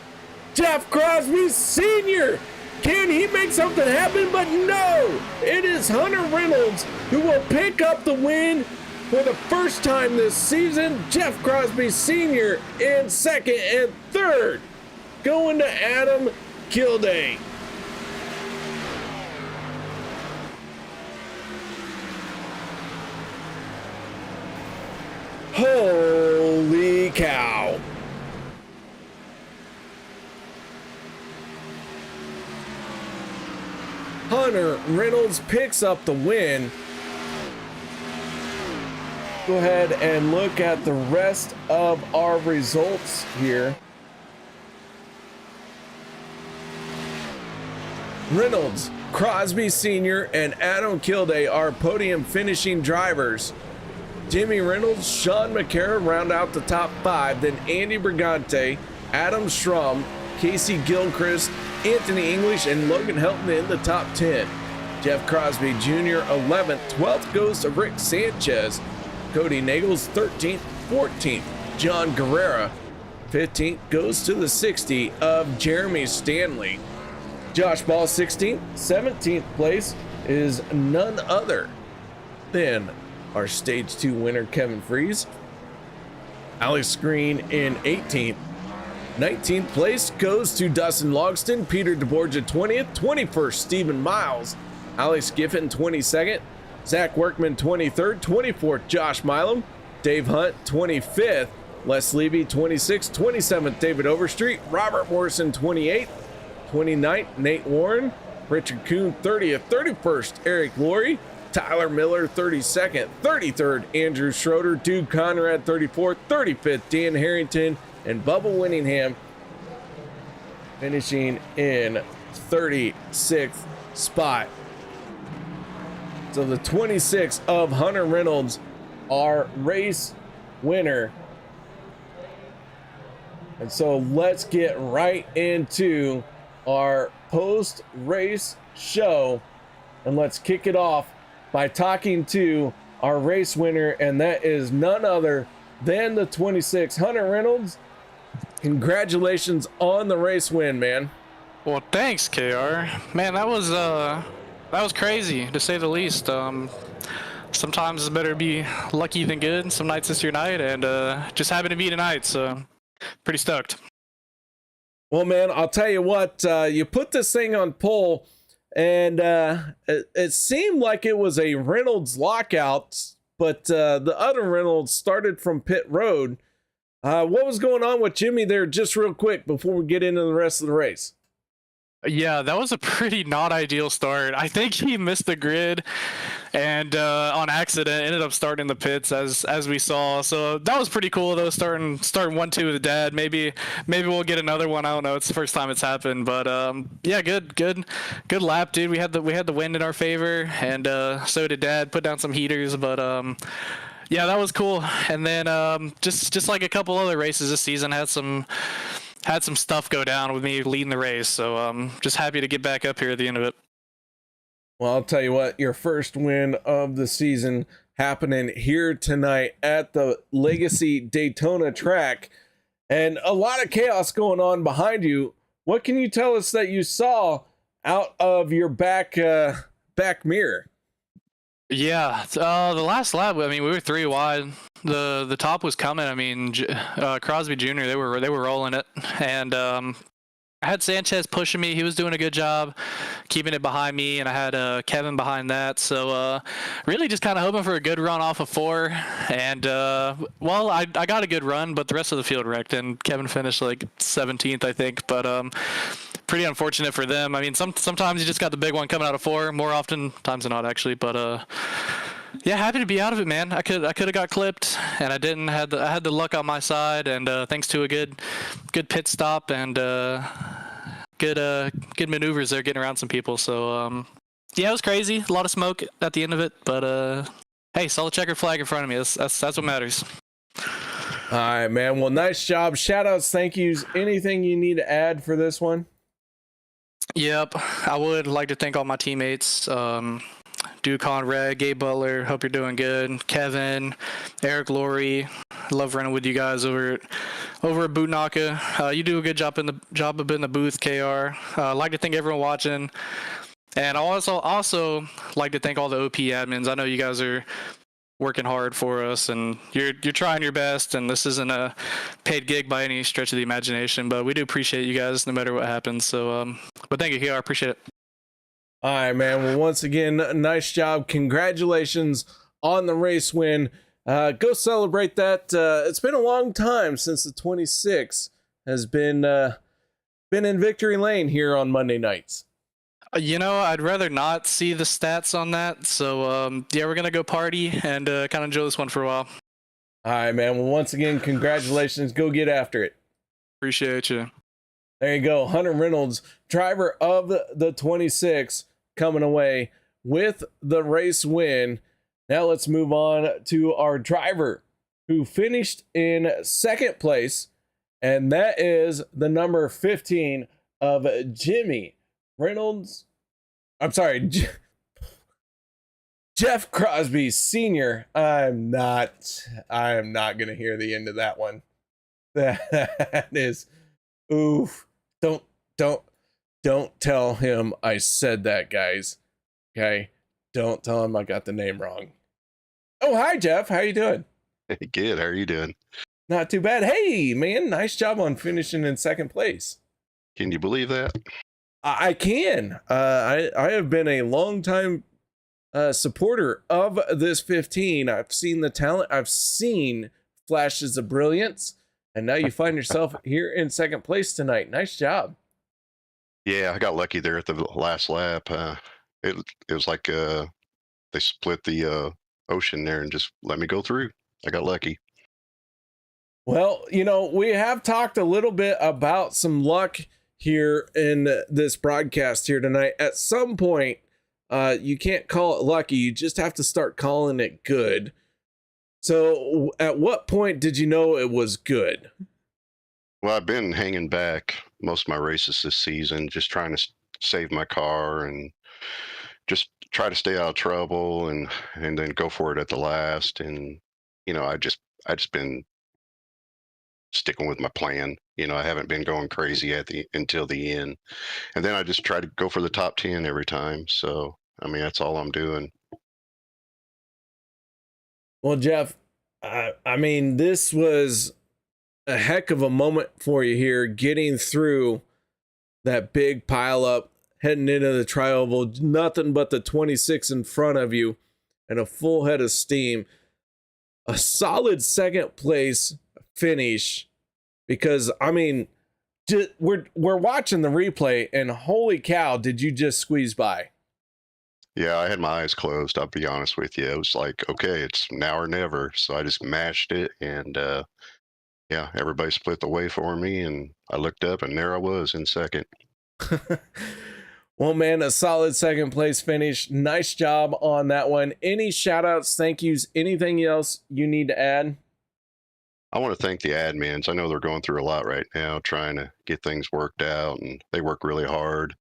Speaker 2: Jeff Crosby Sr. Can he make something happen? But no, it is Hunter Reynolds who will pick up the win for the first time this season. Jeff Crosby Sr. in second, and third going to Adam Kilday. Holy cow. Hunter Reynolds picks up the win. Go ahead and look at the rest of our results here. Reynolds, Crosby Sr., and Adam Kilday are podium finishing drivers. Jimmy Reynolds, Sean McCara round out the top 5. Then Andy Brigante, Adam Schramm, Casey Gilchrist, Anthony English, and Logan Helton in the top 10. Jeff Crosby Jr. 11th. 12th goes to Rick Sanchez. Cody Nagels 13th. 14th, John Guerrera. 15th goes to the 60 of Jeremy Stanley. Josh Ball 16th. 17th place is none other than our stage 2 winner, Kevin Freeze. Alex Green in 18th. 19th place goes to Dustin Logston, Peter DeBorgia 20th, 21st Stephen Miles, Alex Giffen 22nd, Zach Workman 23rd, 24th Josh Milam, Dave Hunt 25th, Les Levy 26th, 27th David Overstreet, Robert Morrison 28th, 29th Nate Warren, Richard Kuhn 30th, 31st Eric Laurie, Tyler Miller 32nd, 33rd Andrew Schroeder, Dude Conrad 34th, 35th Dan Harrington, and Bubba Winningham finishing in 36th spot. So the 26 of Hunter Reynolds, our race winner. And so let's get right into our post-race show, and let's kick it off by talking to our race winner, and that is none other than the 26 Hunter Reynolds. Congratulations on the race win, man.
Speaker 10: Well, thanks, KR. Man, that was crazy, to say the least. Sometimes it's better to be lucky than good. Some nights it's your night, and just happened to be tonight, so pretty stoked.
Speaker 2: Well, man, I'll tell you what, you put this thing on pole, and it seemed like it was a Reynolds lockout, but the other Reynolds started from pit road. What was going on with Jimmy there, just real quick before we get into the rest of the race?
Speaker 10: Yeah, that was a pretty not ideal start. I think he missed the grid and on accident ended up starting the pits as we saw. So that was pretty cool though, starting 1-2 with dad. Maybe we'll get another one. I don't know. It's the first time it's happened, but yeah, good lap, dude. We had the wind in our favor, and so did dad. Put down some heaters, but yeah, that was cool. And then just like a couple other races this season, had some stuff go down with me leading the race, so just happy to get back up here at the end of it.
Speaker 2: Well, I'll tell you what, your first win of the season happening here tonight at the Legacy Daytona track, and a lot of chaos going on behind you. What can you tell us that you saw out of your back mirror?
Speaker 10: Yeah, the last lap, I mean, we were 3 wide. The top was coming. I mean, Crosby Jr., they were rolling it, and I had Sanchez pushing me. He was doing a good job keeping it behind me, and I had Kevin behind that. So really just kind of hoping for a good run off of 4. And well, I got a good run, but the rest of the field wrecked, and Kevin finished like 17th, I think. But pretty unfortunate for them. I mean, sometimes you just got the big one coming out of 4. More often times than not, actually. But yeah, happy to be out of it, man. I could have got clipped, and I didn't. I had the luck on my side, and thanks to a good pit stop and good maneuvers there, getting around some people. So yeah, it was crazy. A lot of smoke at the end of it, but hey, saw the checkered flag in front of me. That's what matters.
Speaker 2: All right, man. Well, nice job. Shout outs, thank yous. Anything you need to add for this one?
Speaker 10: Yep, I would like to thank all my teammates. Dude Conrad, Gabe Butler, hope you're doing good. Kevin, Eric Laurie, love running with you guys over at Bootnaka. You do a good job in the booth, KR. I'd like to thank everyone watching, and I also like to thank all the OP admins. I know you guys are working hard for us, and you're trying your best, and this isn't a paid gig by any stretch of the imagination, but we do appreciate you guys no matter what happens. So but thank you, KR, appreciate it.
Speaker 2: All right, man. Well, once again, nice job. Congratulations on the race win. Go celebrate that. It's been a long time since the 26 has been in victory lane here on Monday nights.
Speaker 10: You know, I'd rather not see the stats on that. So yeah, we're gonna go party and kind of enjoy this one for a while.
Speaker 2: All right, man. Well, once again, congratulations. Go get after it.
Speaker 10: Appreciate you.
Speaker 2: There you go. Hunter Reynolds, driver of the 26, coming away with the race win. Now let's move on to our driver who finished in second place, and that is the number 15 of Jimmy Reynolds. I'm sorry, Jeff Crosby Sr. I am not going to hear the end of that one. That is, oof. Don't tell him I said that, guys. Okay? Don't tell him I got the name wrong. Oh, hi, Jeff. How you doing?
Speaker 11: Hey, good. How are you doing?
Speaker 2: Not too bad. Hey, man, nice job on finishing in second place.
Speaker 11: Can you believe that?
Speaker 2: I can. I have been a long time supporter of this 15. I've seen the talent. I've seen flashes of brilliance. And now you find yourself here in second place tonight. Nice job.
Speaker 11: Yeah, I got lucky there at the last lap. It was like they split the ocean there and just let me go through. I got lucky.
Speaker 2: Well, you know, we have talked a little bit about some luck here in this broadcast here tonight. At some point, you can't call it lucky. You just have to start calling it good. So at what point did you know it was good?
Speaker 11: Well, I've been hanging back most of my races this season, just trying to save my car and just try to stay out of trouble and then go for it at the last. And, you know, I just been sticking with my plan. You know, I haven't been going crazy until the end. And then I just try to go for the top 10 every time. So, I mean, that's all I'm doing.
Speaker 2: Well, Jeff, I mean, this was a heck of a moment for you here, getting through that big pile up, heading into the tri-oval, nothing but the 26 in front of you and a full head of steam. A solid second place finish, because I mean, we're watching the replay and holy cow, did you just squeeze by?
Speaker 11: Yeah, I had my eyes closed. I'll be honest with you. It was like, okay, it's now or never. So I just mashed it, and yeah, everybody split the way for me, and I looked up, and there I was in second.
Speaker 2: Well, man, a solid second place finish. Nice job on that one. Any shout outs, thank yous, anything else you need to add?
Speaker 11: I want to thank the admins. I know they're going through a lot right now, trying to get things worked out, and they work really hard.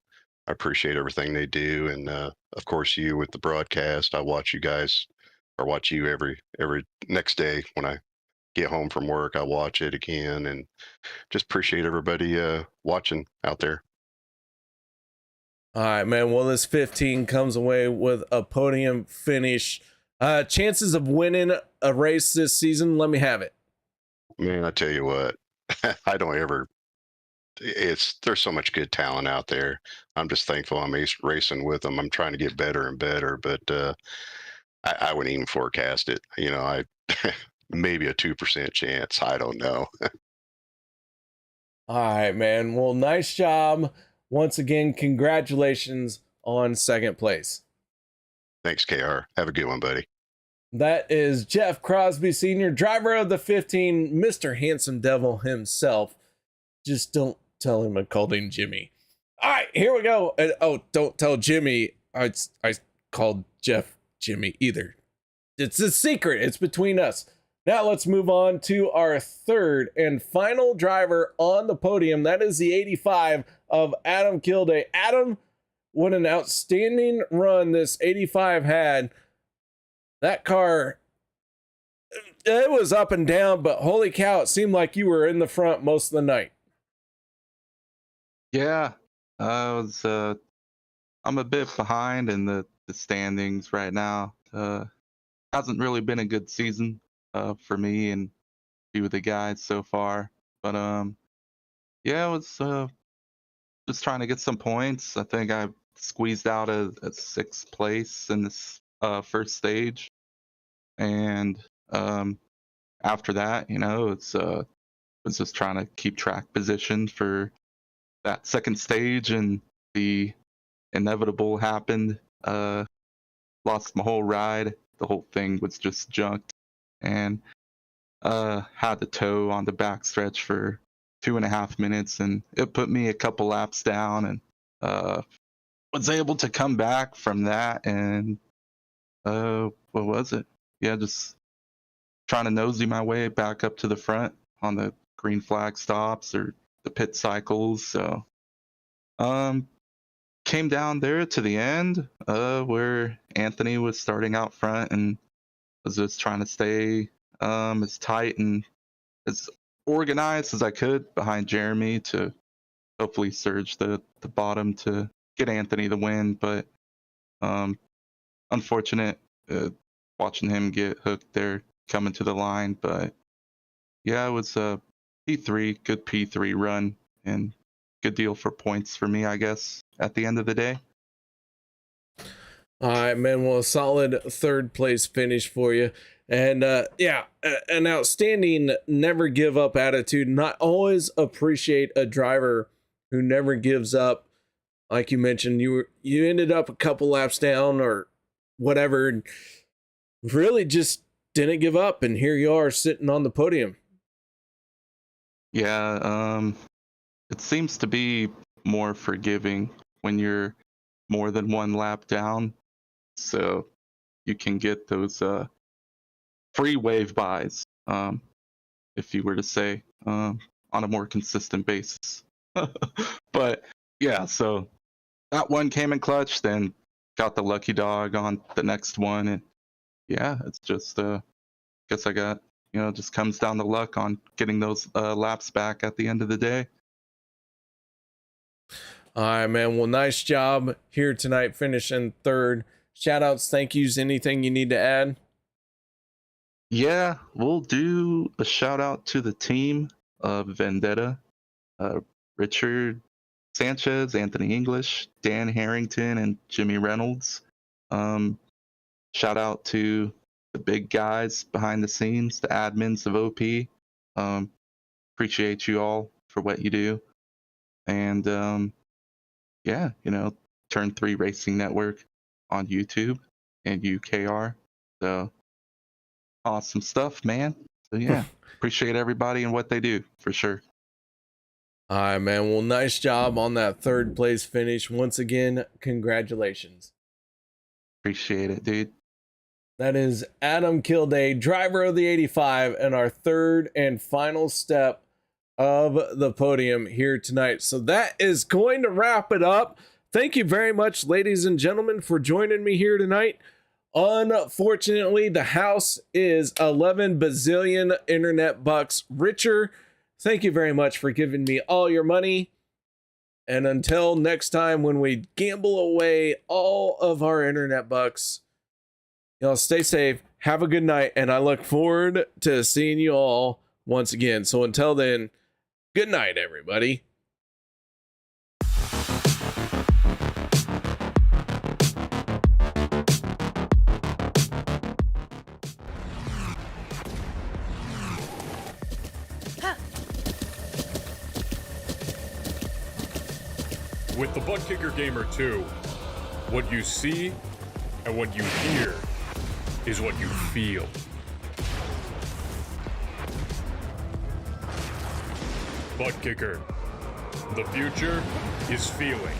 Speaker 11: I appreciate everything they do, and of course, you with the broadcast. I watch you guys, or watch you every next day when I get home from work. I watch it again, and just appreciate everybody watching out there.
Speaker 2: All right, man. Well, this 15 comes away with a podium finish. Chances of winning a race this season, let me have it.
Speaker 11: Man, I tell you what, I don't ever. There's so much good talent out there. I'm just thankful I'm racing with them. I'm trying to get better and better, but I wouldn't even forecast it. You know, I maybe a 2% chance. I don't know.
Speaker 2: All right, man. Well, nice job. Once again, congratulations on second place.
Speaker 11: Thanks, KR. Have a good one, buddy.
Speaker 2: That is Jeff Crosby Sr., driver of the 15, Mr. Handsome Devil himself. Just don't tell him I called him Jimmy. All right, here we go. Oh, don't tell Jimmy I called Jeff Jimmy either. It's a secret. It's between us. Now let's move on to our third and final driver on the podium. That is the 85 of Adam Kilday. Adam, what an outstanding run this 85 had. That car, it was up and down, but holy cow, it seemed like you were in the front most of the night.
Speaker 12: Yeah, I'm a bit behind in the standings right now. Hasn't really been a good season for me and a few of the guys so far. But yeah, it was just trying to get some points. I think I squeezed out a 6th place in this first stage, and after that, you know, it's was just trying to keep track position for that second stage, and the inevitable happened. Lost my whole ride. The whole thing was just junked, and had the tow on the backstretch for 2.5 minutes, and it put me a couple laps down, and was able to come back from that, and what was it? Yeah, just trying to nosy my way back up to the front on the green flag stops or the pit cycles. So came down there to the end where Anthony was starting out front and was just trying to stay as tight and as organized as I could behind Jeremy to hopefully surge the bottom to get Anthony the win. But unfortunate watching him get hooked there coming to the line. But yeah, it was a P3, good P3 run, and good deal for points for me, I guess, at the end of the day.
Speaker 2: All right, man. Well, a solid third place finish for you. And yeah, an outstanding never give up attitude. Not always appreciate a driver who never gives up. Like you mentioned, you ended up a couple laps down or whatever, and really just didn't give up. And here you are sitting on the podium.
Speaker 12: Yeah, it seems to be more forgiving when you're more than one lap down. So you can get those free wave buys, if you were to say, on a more consistent basis. But yeah, so that one came in clutch, then got the lucky dog on the next one, and yeah, it's just guess I got, just comes down to luck on getting those laps back at the end of the day.
Speaker 2: All right, man. Well, nice job here tonight, finishing third. Shout outs, thank yous, anything you need to add?
Speaker 12: Yeah, we'll do a shout out to the team of Vendetta, Richard Sanchez, Anthony English, Dan Harrington, and Jimmy Reynolds. Shout out to the big guys behind the scenes, the admins of OP. Appreciate you all for what you do. And yeah, Turn 3 Racing Network on YouTube and UKR. So awesome stuff, man. So yeah, appreciate everybody and what they do for sure.
Speaker 2: All right, man. Well, nice job on that third place finish. Once again, congratulations.
Speaker 12: Appreciate it, dude.
Speaker 2: That is Adam Kilday, driver of the 85, and our third and final step of the podium here tonight. So that is going to wrap it up. Thank you very much, ladies and gentlemen, for joining me here tonight. Unfortunately, the house is 11 bazillion internet bucks richer. Thank you very much for giving me all your money. And until next time, when we gamble away all of our internet bucks, y'all stay safe, have a good night, and I look forward to seeing you all once again. So until then, good night, everybody.
Speaker 6: With the Butt Kicker Gamer 2, what you see and what you hear is what you feel. Butt Kicker. The future is feeling.